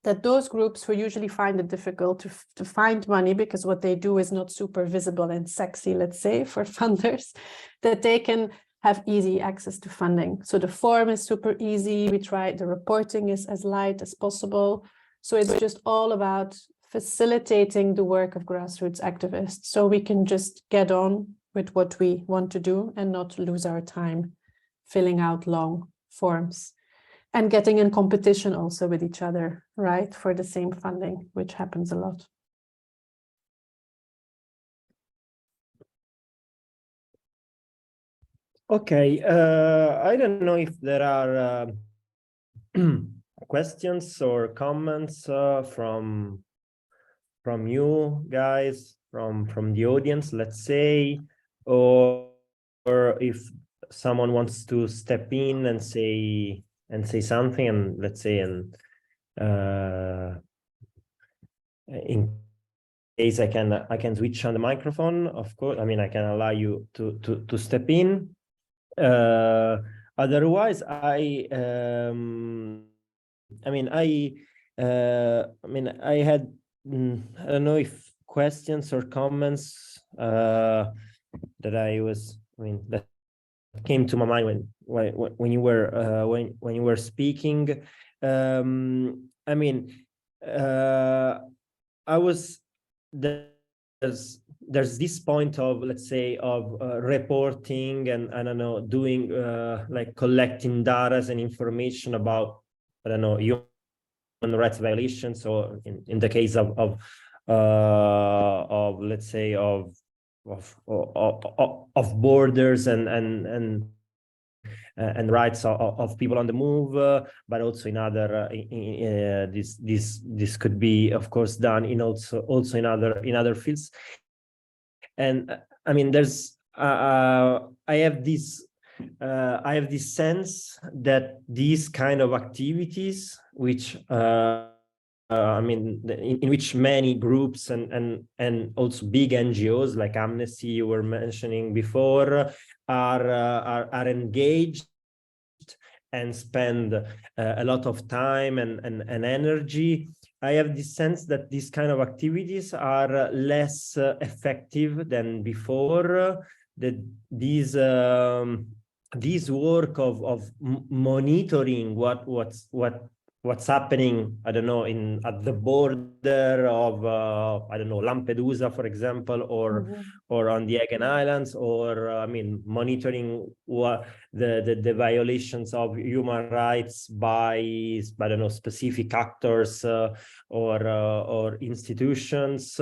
That those groups who usually find it difficult to find money because what they do is not super visible and sexy, let's say, for funders, that they can have easy access to funding. So the form is super easy. We try, the reporting is as light as possible. So it's just all about facilitating the work of grassroots activists so we can just get on with what we want to do and not lose our time filling out long forms. And getting in competition also with each other, right, for the same funding, which happens a lot. Okay, I don't know if there are questions or comments from you guys, from the audience, let's say, or if someone wants to step in and say something, and let's say, and in case I can switch on the microphone, of course. I mean, I can allow you to step in. Otherwise, I had I don't know if questions or comments that that came to my mind when you were speaking. I was there's this point of, let's say, of reporting and I don't know, doing like collecting data and information about, I don't know, human rights violations, or in the case of let's say of borders and rights of people on the move, but also in other this could be, of course, done in also in other fields. And I mean, there's I have this sense that these kind of activities, which in which many groups and also big NGOs like Amnesty you were mentioning before are engaged and spend a lot of time and energy. I have this sense that these kind of activities are less effective than before. That these work of monitoring what what's happening, I don't know, at the border of I don't know, Lampedusa, for example, or on the Aegean Islands, or I mean, monitoring what the violations of human rights by, I don't know, specific actors or institutions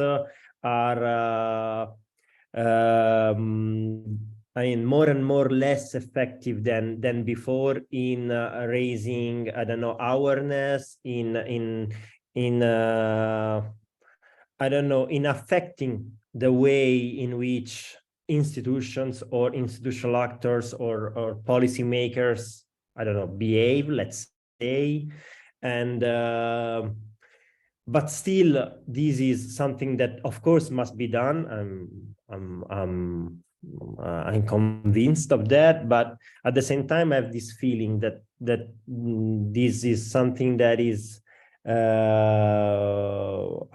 are I mean, more and more less effective than before in raising, I don't know, awareness, in I don't know, in affecting the way in which institutions or institutional actors or policymakers, I don't know, behave, let's say. And but still, this is something that, of course, must be done. I'm convinced of that, but at the same time, I have this feeling that this is something that is, I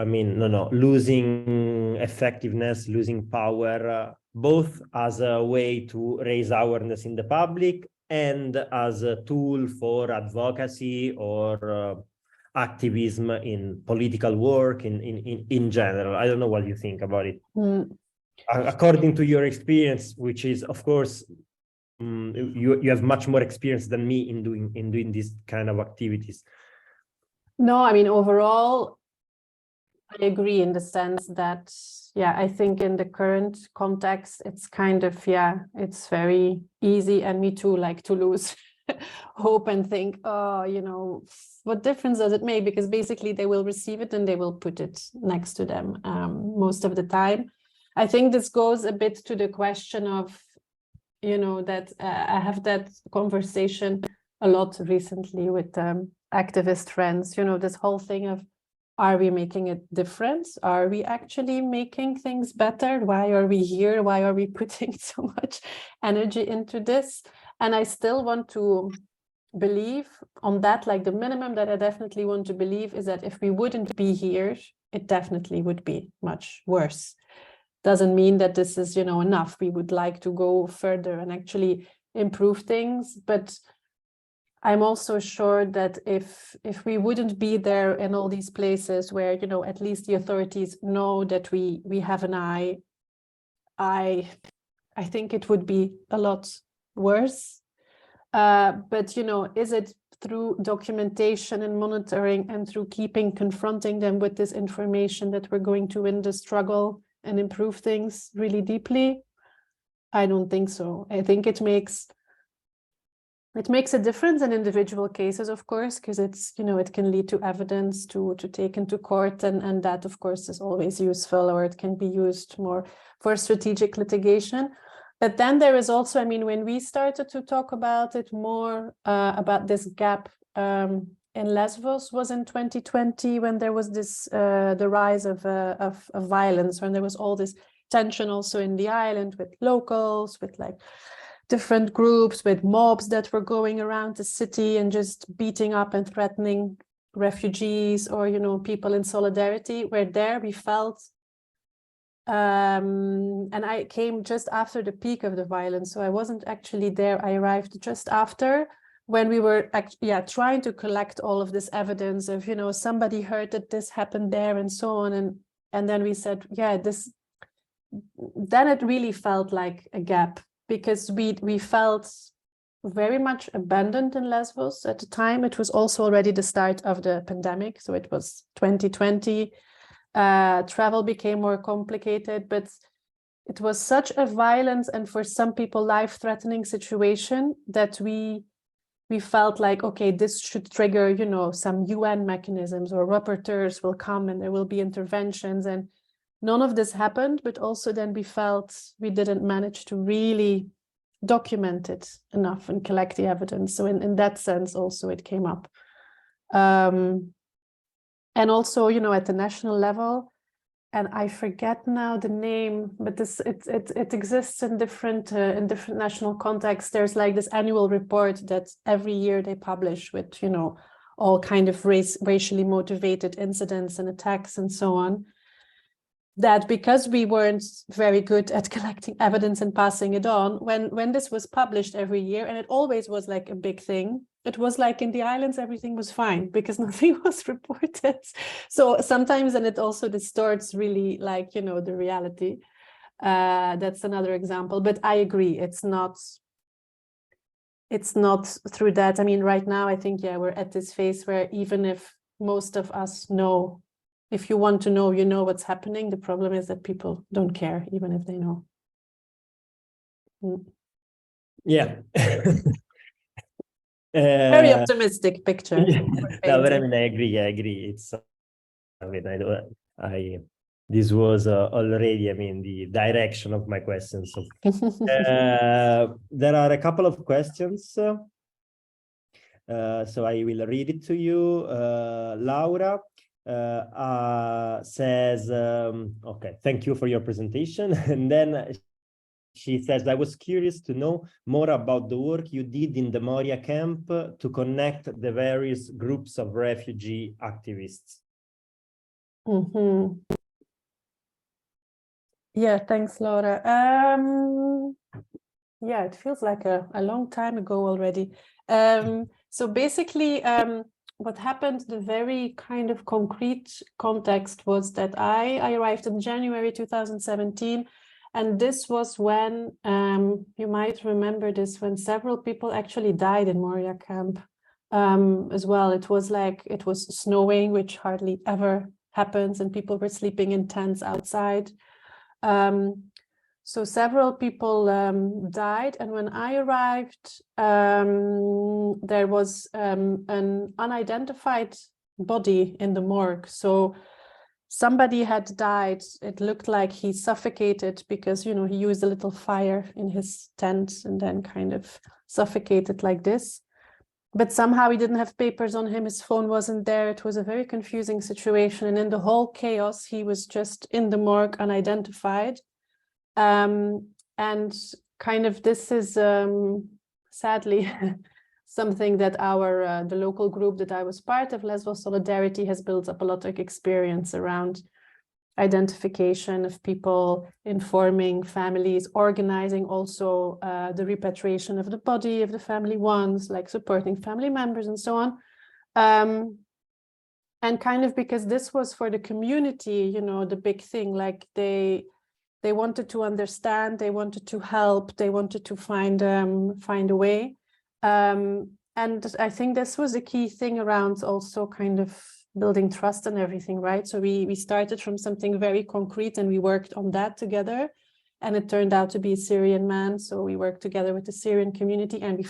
mean, losing effectiveness, losing power, both as a way to raise awareness in the public and as a tool for advocacy or activism in political work in general. I don't know what you think about it. According to your experience, which is, of course, you have much more experience than me in doing this kind of activities. No, I mean, overall, I agree in the sense that, yeah, I think in the current context, it's kind of, yeah, it's very easy, and me too, like to lose hope and think, oh, you know, what difference does it make? Because basically they will receive it and they will put it next to them most of the time. I think this goes a bit to the question of, you know, that I have that conversation a lot recently with activist friends, you know, this whole thing of, are we making a difference? Are we actually making things better? Why are we here? Why are we putting so much energy into this? And I still want to believe on that, like the minimum that I definitely want to believe is that if we wouldn't be here, it definitely would be much worse. Doesn't mean that this is, you know, enough. We would like to go further and actually improve things, but I'm also sure that if we wouldn't be there in all these places where, you know, at least the authorities know that we have an eye, I think it would be a lot worse. But, you know, is it through documentation and monitoring and through confronting them with this information that we're going to win the struggle and improve things really deeply? I don't think so. I think it makes a difference in individual cases, of course, because it's, you know, it can lead to evidence to take into court, and that, of course, is always useful, or it can be used more for strategic litigation. But then there is also, I mean, when we started to talk about it more, about this gap in Lesbos was in 2020, when there was this, the rise of violence, when there was all this tension also in the island with locals, with like different groups, with mobs that were going around the city and just beating up and threatening refugees or, you know, people in solidarity. Where there we felt, and I came just after the peak of the violence, so I wasn't actually there. I arrived just after, when we were trying to collect all of this evidence of, you know, somebody heard that this happened there and so on, and then we said, yeah, then it really felt like a gap, because we felt very much abandoned in Lesbos at the time. It was also already the start of the pandemic, so it was 2020. Travel became more complicated, but it was such a violent and, for some people, life-threatening situation that we felt like, okay, this should trigger, you know, some UN mechanisms, or rapporteurs will come and there will be interventions, and none of this happened. But also then we felt we didn't manage to really document it enough and collect the evidence. So in that sense also it came up. And also, you know, at the national level, and I forget now the name, but it exists in different national contexts. There's like this annual report that every year they publish with, you know, all kind of racially motivated incidents and attacks and so on. That because we weren't very good at collecting evidence and passing it on, when this was published every year, and it always was like a big thing, it was like in the islands, everything was fine because nothing was reported. So sometimes, and it also distorts really like, you know, the reality. That's another example, but I agree. It's not through that. I mean, right now, I think, yeah, we're at this phase where even if most of us know, if you want to know, you know what's happening. The problem is that people don't care, even if they know. Yeah. Very optimistic picture. Yeah. No, but I mean, I agree. It's, I mean, this was already, I mean, the direction of my questions. So, there are a couple of questions. So I will read it to you. Laura says, okay, thank you for your presentation. And then she says, I was curious to know more about the work you did in the Moria camp to connect the various groups of refugee activists. Mm-hmm. Yeah, thanks, Laura. Yeah, it feels like a long time ago already. So basically, what happened, the very kind of concrete context was that I arrived in January 2017. And this was when, you might remember this, when several people actually died in Moria camp as well. It was like, it was snowing, which hardly ever happens, and people were sleeping in tents outside. So several people died, and when I arrived, there was an unidentified body in the morgue. So somebody had died. It looked like he suffocated because, you know, he used a little fire in his tent and then kind of suffocated like this. But somehow he didn't have papers on him. His phone wasn't there. It was a very confusing situation. And in the whole chaos, he was just in the morgue, unidentified. And kind of this is sadly something that our the local group that I was part of, Lesbos Solidarity, has built up a lot of experience around identification of people, informing families, organizing also the repatriation of the body of the family ones, like supporting family members and so on. And kind of because this was for the community, you know, the big thing, like they wanted to understand, they wanted to help, they wanted to find a way. And I think this was a key thing around also kind of building trust and everything, right? So we started from something very concrete and we worked on that together. And it turned out to be a Syrian man. So we worked together with the Syrian community and we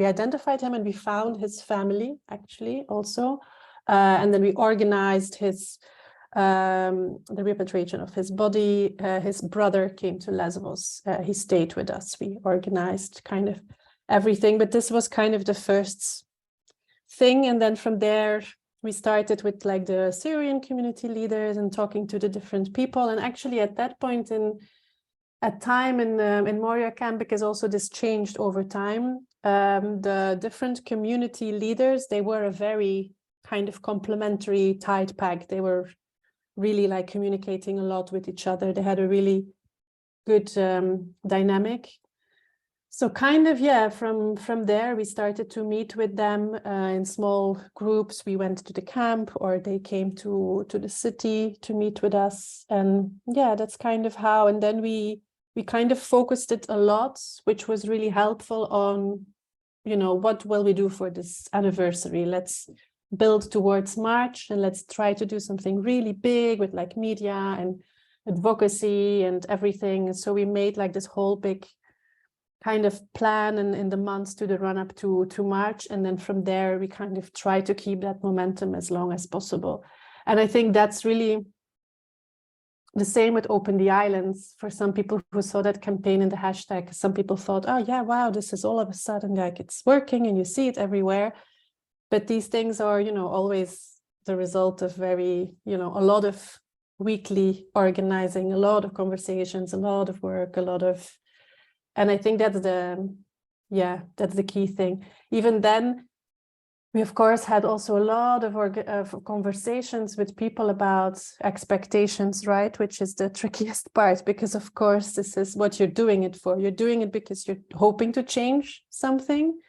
identified him and we found his family actually also. And then we organized the repatriation of his body. His brother came to Lesbos. He stayed with us. We organized kind of everything, but this was kind of the first thing. And then from there, we started with like the Syrian community leaders and talking to the different people. And actually at that point in Moria camp, because also this changed over time, the different community leaders, they were a very kind of complementary tight pack. They were really like communicating a lot with each other. They had a really good dynamic. So kind of, yeah, from there, we started to meet with them in small groups. We went to the camp or they came to the city to meet with us. And yeah, that's kind of how, and then we kind of focused it a lot, which was really helpful on, you know, what will we do for this anniversary? Let's build towards March and let's try to do something really big with like media and advocacy and everything. And so we made like this whole big kind of plan and in the months to the run up to March. And then from there, we kind of try to keep that momentum as long as possible. And I think that's really the same with Open the Islands. For some people who saw that campaign in the hashtag, some people thought, oh yeah, wow, this is all of a sudden like it's working and you see it everywhere. But these things are, you know, always the result of very, you know, a lot of weekly organizing, a lot of conversations, a lot of work, and I think that's the key thing. Even then, We, of course, had also a lot of conversations with people about expectations, right? Which is the trickiest part, because, of course, this is what you're doing it for. You're doing it because you're hoping to change something.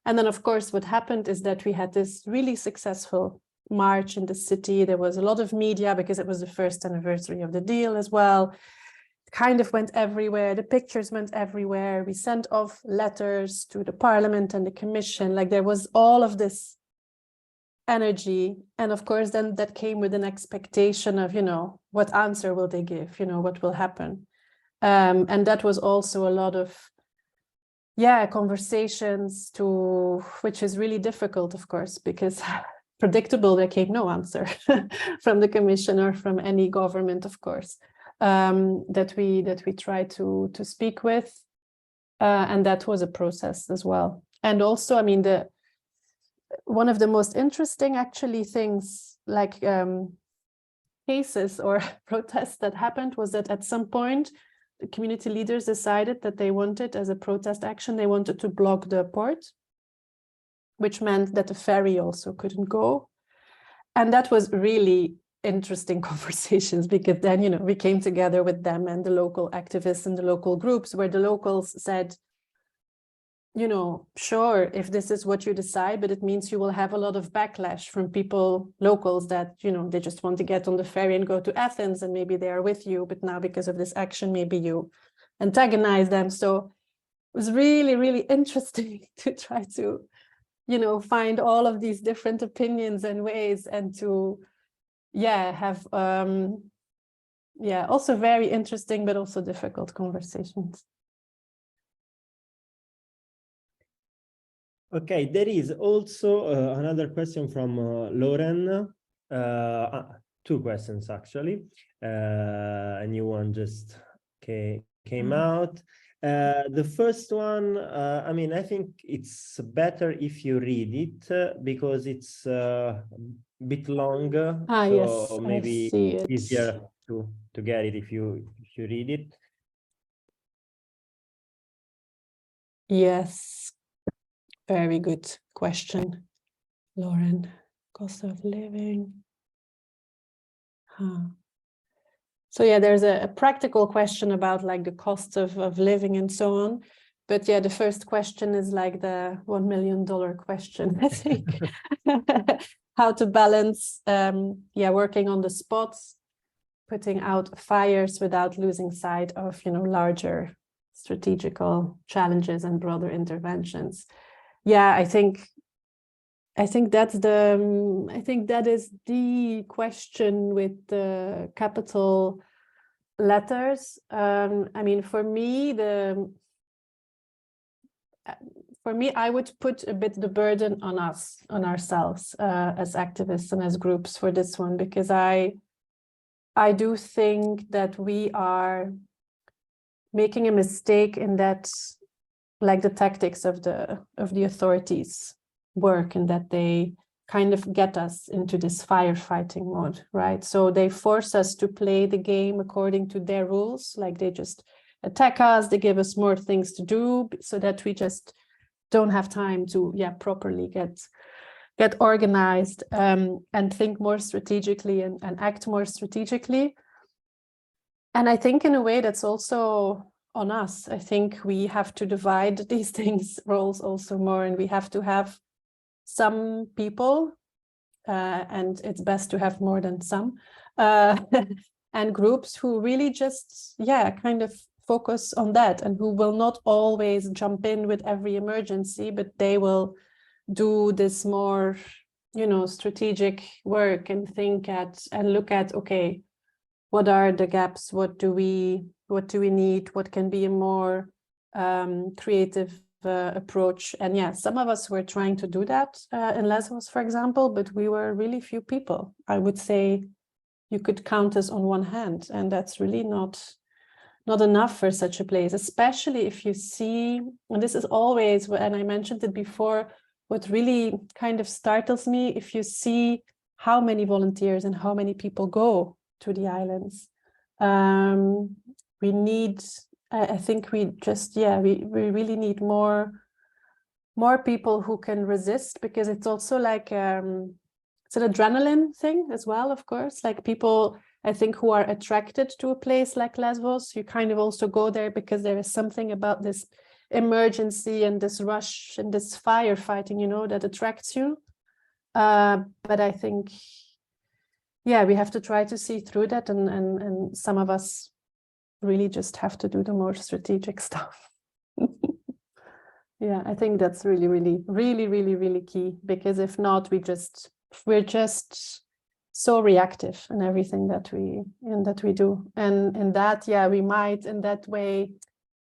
And then, of course, what happened is that we had this really successful march in the city. There was a lot of media because it was the first anniversary of the deal as well. Kind of went everywhere. The pictures went everywhere. We sent off letters to the parliament and the commission. Like, there was all of this energy. And of course, then that came with an expectation of, what answer will they give? What will happen? And that was also a lot of, conversations which is really difficult, of course, because predictable, there came no answer from the commission or from any government, of course. That we try to speak with, and that was a process as well. And also, I mean, one of the most interesting actually things, like cases or protests that happened, was that at some point the community leaders decided that they wanted, as a protest action, they wanted to block the port, which meant that the ferry also couldn't go. And that was really interesting conversations, because then, we came together with them and the local activists and the local groups, where the locals said, sure, if this is what you decide, but it means you will have a lot of backlash from locals that, they just want to get on the ferry and go to Athens, and maybe they are with you, but now because of this action, maybe you antagonize them. So it was really, really interesting to try to, find all of these different opinions and ways, and to have also very interesting but also difficult conversations. Okay, there is also another question from Lauren. Two questions actually. A new one just came out. The first one, I mean, I think it's better if you read it because it's a bit longer. So yes, maybe I see it. easier to get it if you read it. Yes, very good question, Lauren. Cost of living. So there's a practical question about like the cost of living and so on. But the first question is like the $1 million question, I think. How to balance working on the spots, putting out fires without losing sight of larger strategical challenges and broader interventions. I think that's that is the question with the capital letters. I mean, for me, I would put a bit the burden on us, on ourselves, as activists and as groups for this one, because I do think that we are making a mistake in that, like the tactics of the authorities work, and that they kind of get us into this firefighting mode, right? So they force us to play the game according to their rules, like they just attack us, they give us more things to do so that we just don't have time to properly get organized, and think more strategically and act more strategically. And I think in a way that's also on us. I think we have to divide these things, roles also more, and we have to have some people, and it's best to have more than some, and groups who really just, kind of focus on that, and who will not always jump in with every emergency, but they will do this more, strategic work and think at and look at, okay, what are the gaps? What do we need? What can be a more creative approach? And some of us were trying to do that in Lesbos, for example, but we were really few people. I would say you could count us on one hand, and that's really not enough for such a place, especially if you see, and this is always, and I mentioned it before, what really kind of startles me, if you see how many volunteers and how many people go to the islands. We need, I think we just, we really need more more people who can resist, because it's also like it's an adrenaline thing as well, of course. Like people, I think, who are attracted to a place like Lesbos, you kind of also go there because there is something about this emergency and this rush and this firefighting, you know, that attracts you. But I think, yeah, we have to try to see through that, and some of us really just have to do the more strategic stuff. Yeah, I think that's really key, because if not, we're just so reactive in everything that we do, and in that, yeah, we might in that way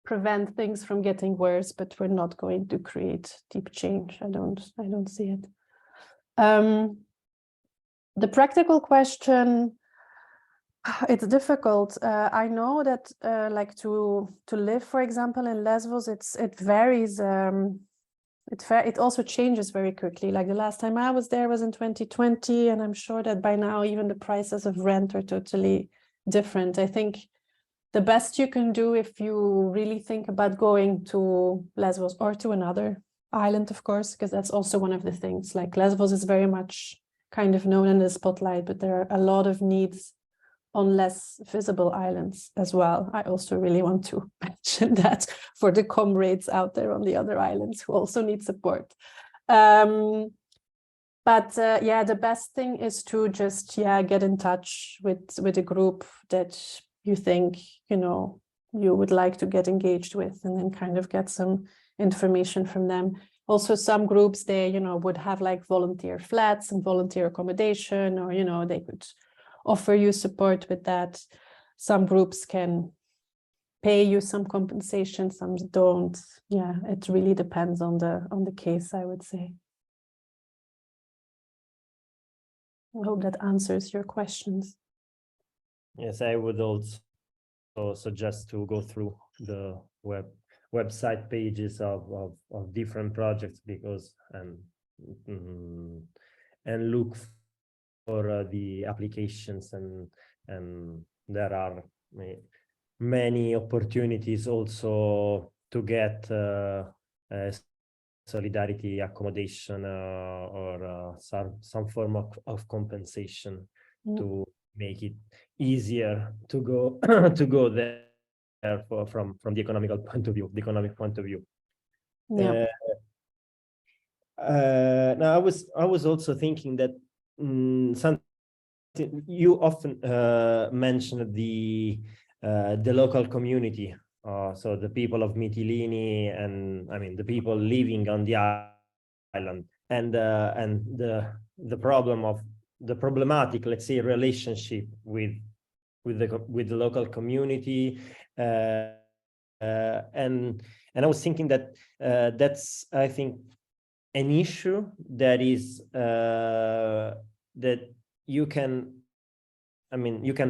prevent things from getting worse, but we're not going to create deep change. I don't see it. The practical question, it's difficult. I know that like to live, for example, in Lesbos, it varies. It also changes very quickly. Like the last time I was there was in 2020, and I'm sure that by now even the prices of rent are totally different. I think the best you can do if you really think about going to Lesbos or to another island, of course, because that's also one of the things. Like Lesbos is very much kind of known in the spotlight, but there are a lot of needs on less visible islands as well. I also really want to mention that for the comrades out there on the other islands who also need support. Yeah, the best thing is to just get in touch with a group that you think, you know, you would like to get engaged with, and then kind of get some information from them. Also, some groups, they, you know, would have like volunteer flats and volunteer accommodation, or, you know, they could offer you support with that. Some groups can pay you some compensation, some don't. Yeah, it really depends on the case, I would say. I hope that answers your questions. Yes, I would also suggest to go through the website pages of different projects, because and look for the applications, and there are many opportunities also to get solidarity accommodation or some form of compensation to make it easier to go to go there from the economic point of view. Yeah. Now I was also thinking that something you often mentioned the local community, so the people of Mytilene, and I mean the people living on the island, and the problematic, let's say, relationship with the local community, and I was thinking that that's, I think, an issue that is that you can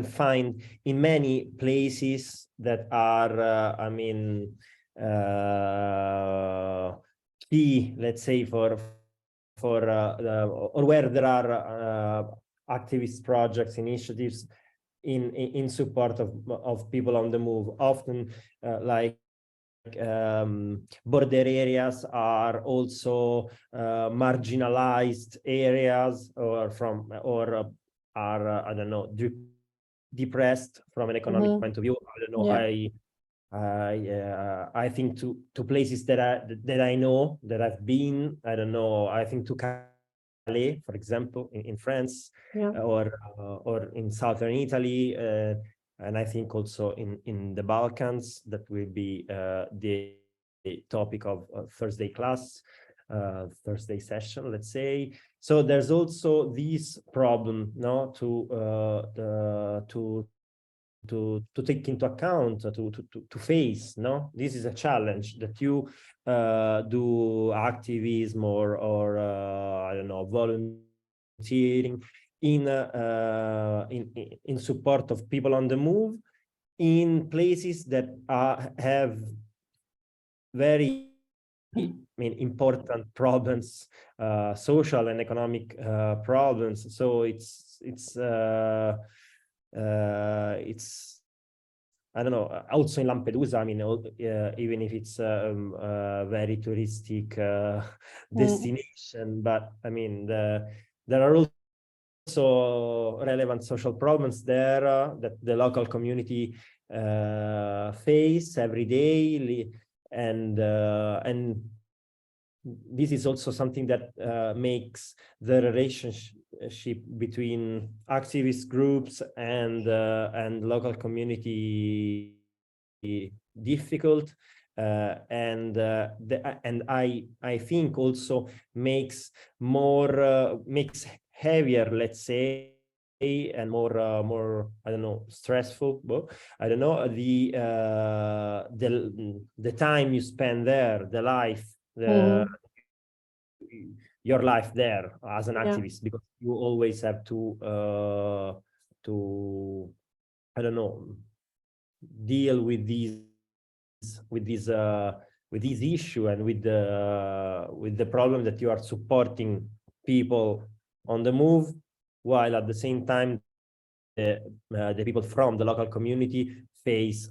find in many places that are key, let's say, or where there are activist projects, initiatives in support of people on the move. Often like border areas are also marginalized areas, or are I don't know, depressed from an economic point of view. I don't know. I think to places that I know, that I've been. I don't know. I think to Calais, for example, in France, or in southern Italy, and I think also in the Balkans. That will be the topic of Thursday class, Thursday session, let's say. So there's also this problem, no, to take into account, to face. No, this is a challenge that you do activism or I don't know, volunteering in support of people on the move in places that have very important problems, social and economic problems. So it's I don't know, also in Lampedusa, I mean, even if it's a very touristic destination, but I mean, there are also relevant social problems there that the local community face every day, and this is also something that makes the relationship between activist groups and local community difficult, and I think also makes heavier, let's say, and more I don't know, stressful, but I don't know, the time you spend there, the life, your life there as an activist, because you always have to I don't know, deal with this issue and with the problem that you are supporting people on the move, while at the same time the people from the local community face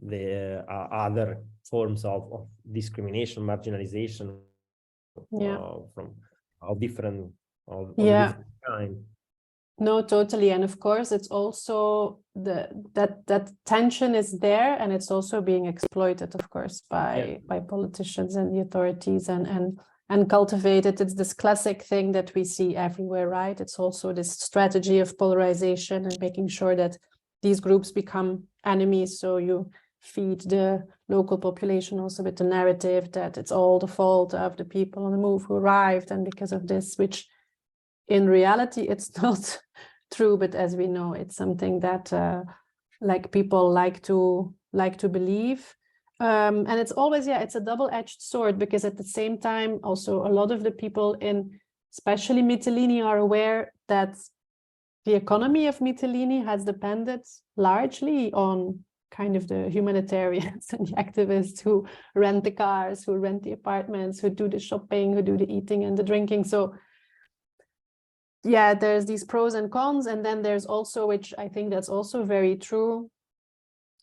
the other forms of discrimination, marginalization, of different kind. No, totally. And of course, it's also that tension is there, and it's also being exploited, of course, by politicians and the authorities, and cultivated. It's this classic thing that we see everywhere, right? It's also this strategy of polarization and making sure that these groups become enemies. So you feed the local population also with the narrative that it's all the fault of the people on the move who arrived, and because of this, which in reality it's not true, but as we know, it's something that like people like to believe, and it's always it's a double-edged sword, because at the same time also a lot of the people in especially Mytilene are aware that the economy of Mytilene has depended largely on kind of the humanitarians and the activists who rent the cars, who rent the apartments, who do the shopping, who do the eating and the drinking. So yeah, there's these pros and cons. And then there's also, which I think that's also very true,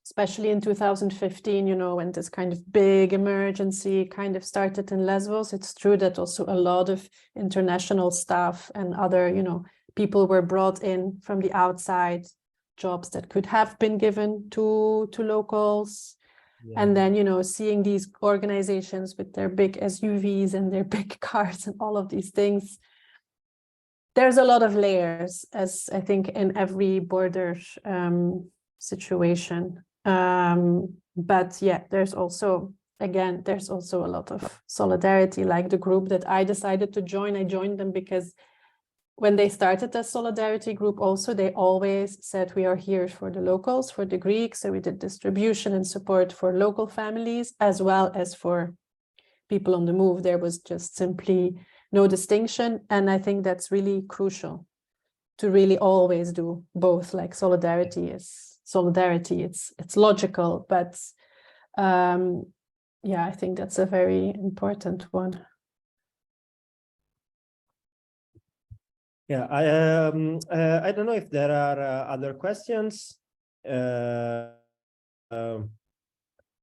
especially in 2015, you know, when this kind of big emergency kind of started in Lesbos, it's true that also a lot of international staff and other, you know, people were brought in from the outside, jobs that could have been given to locals. And then, you know, seeing these organizations with their big SUVs and their big cars and all of these things, there's a lot of layers, as I think in every border situation. But yeah, there's also, again, there's also a lot of solidarity, like the group that I decided to join. I joined them because when they started the solidarity group also, they always said, we are here for the locals, for the Greeks. So we did distribution and support for local families, as well as for people on the move. There was just simply no distinction. And I think that's really crucial, to really always do both. Like solidarity is solidarity, it's logical, but yeah, I think that's a very important one. Yeah, I don't know if there are other questions.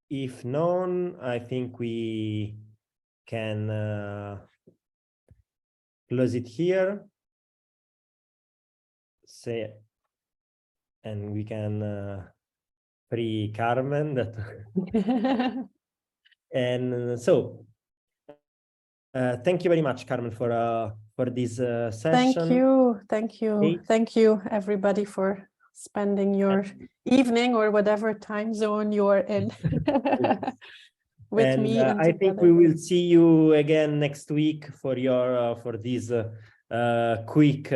If none, I think we can close it here. Say, and we can free Carmen. That and so thank you very much, Carmen, for this session. Thank you everybody for spending your evening or whatever time zone you're in with me. And I think we will see you again next week for your for this quick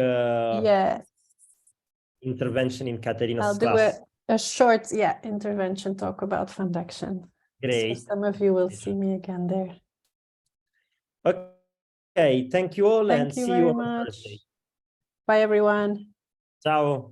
intervention in Caterina's class. Do a short intervention talk about fund action. Great. So some of you will see me again there. Okay, thank you all, and see you on Thursday. Thursday. Bye everyone. Ciao.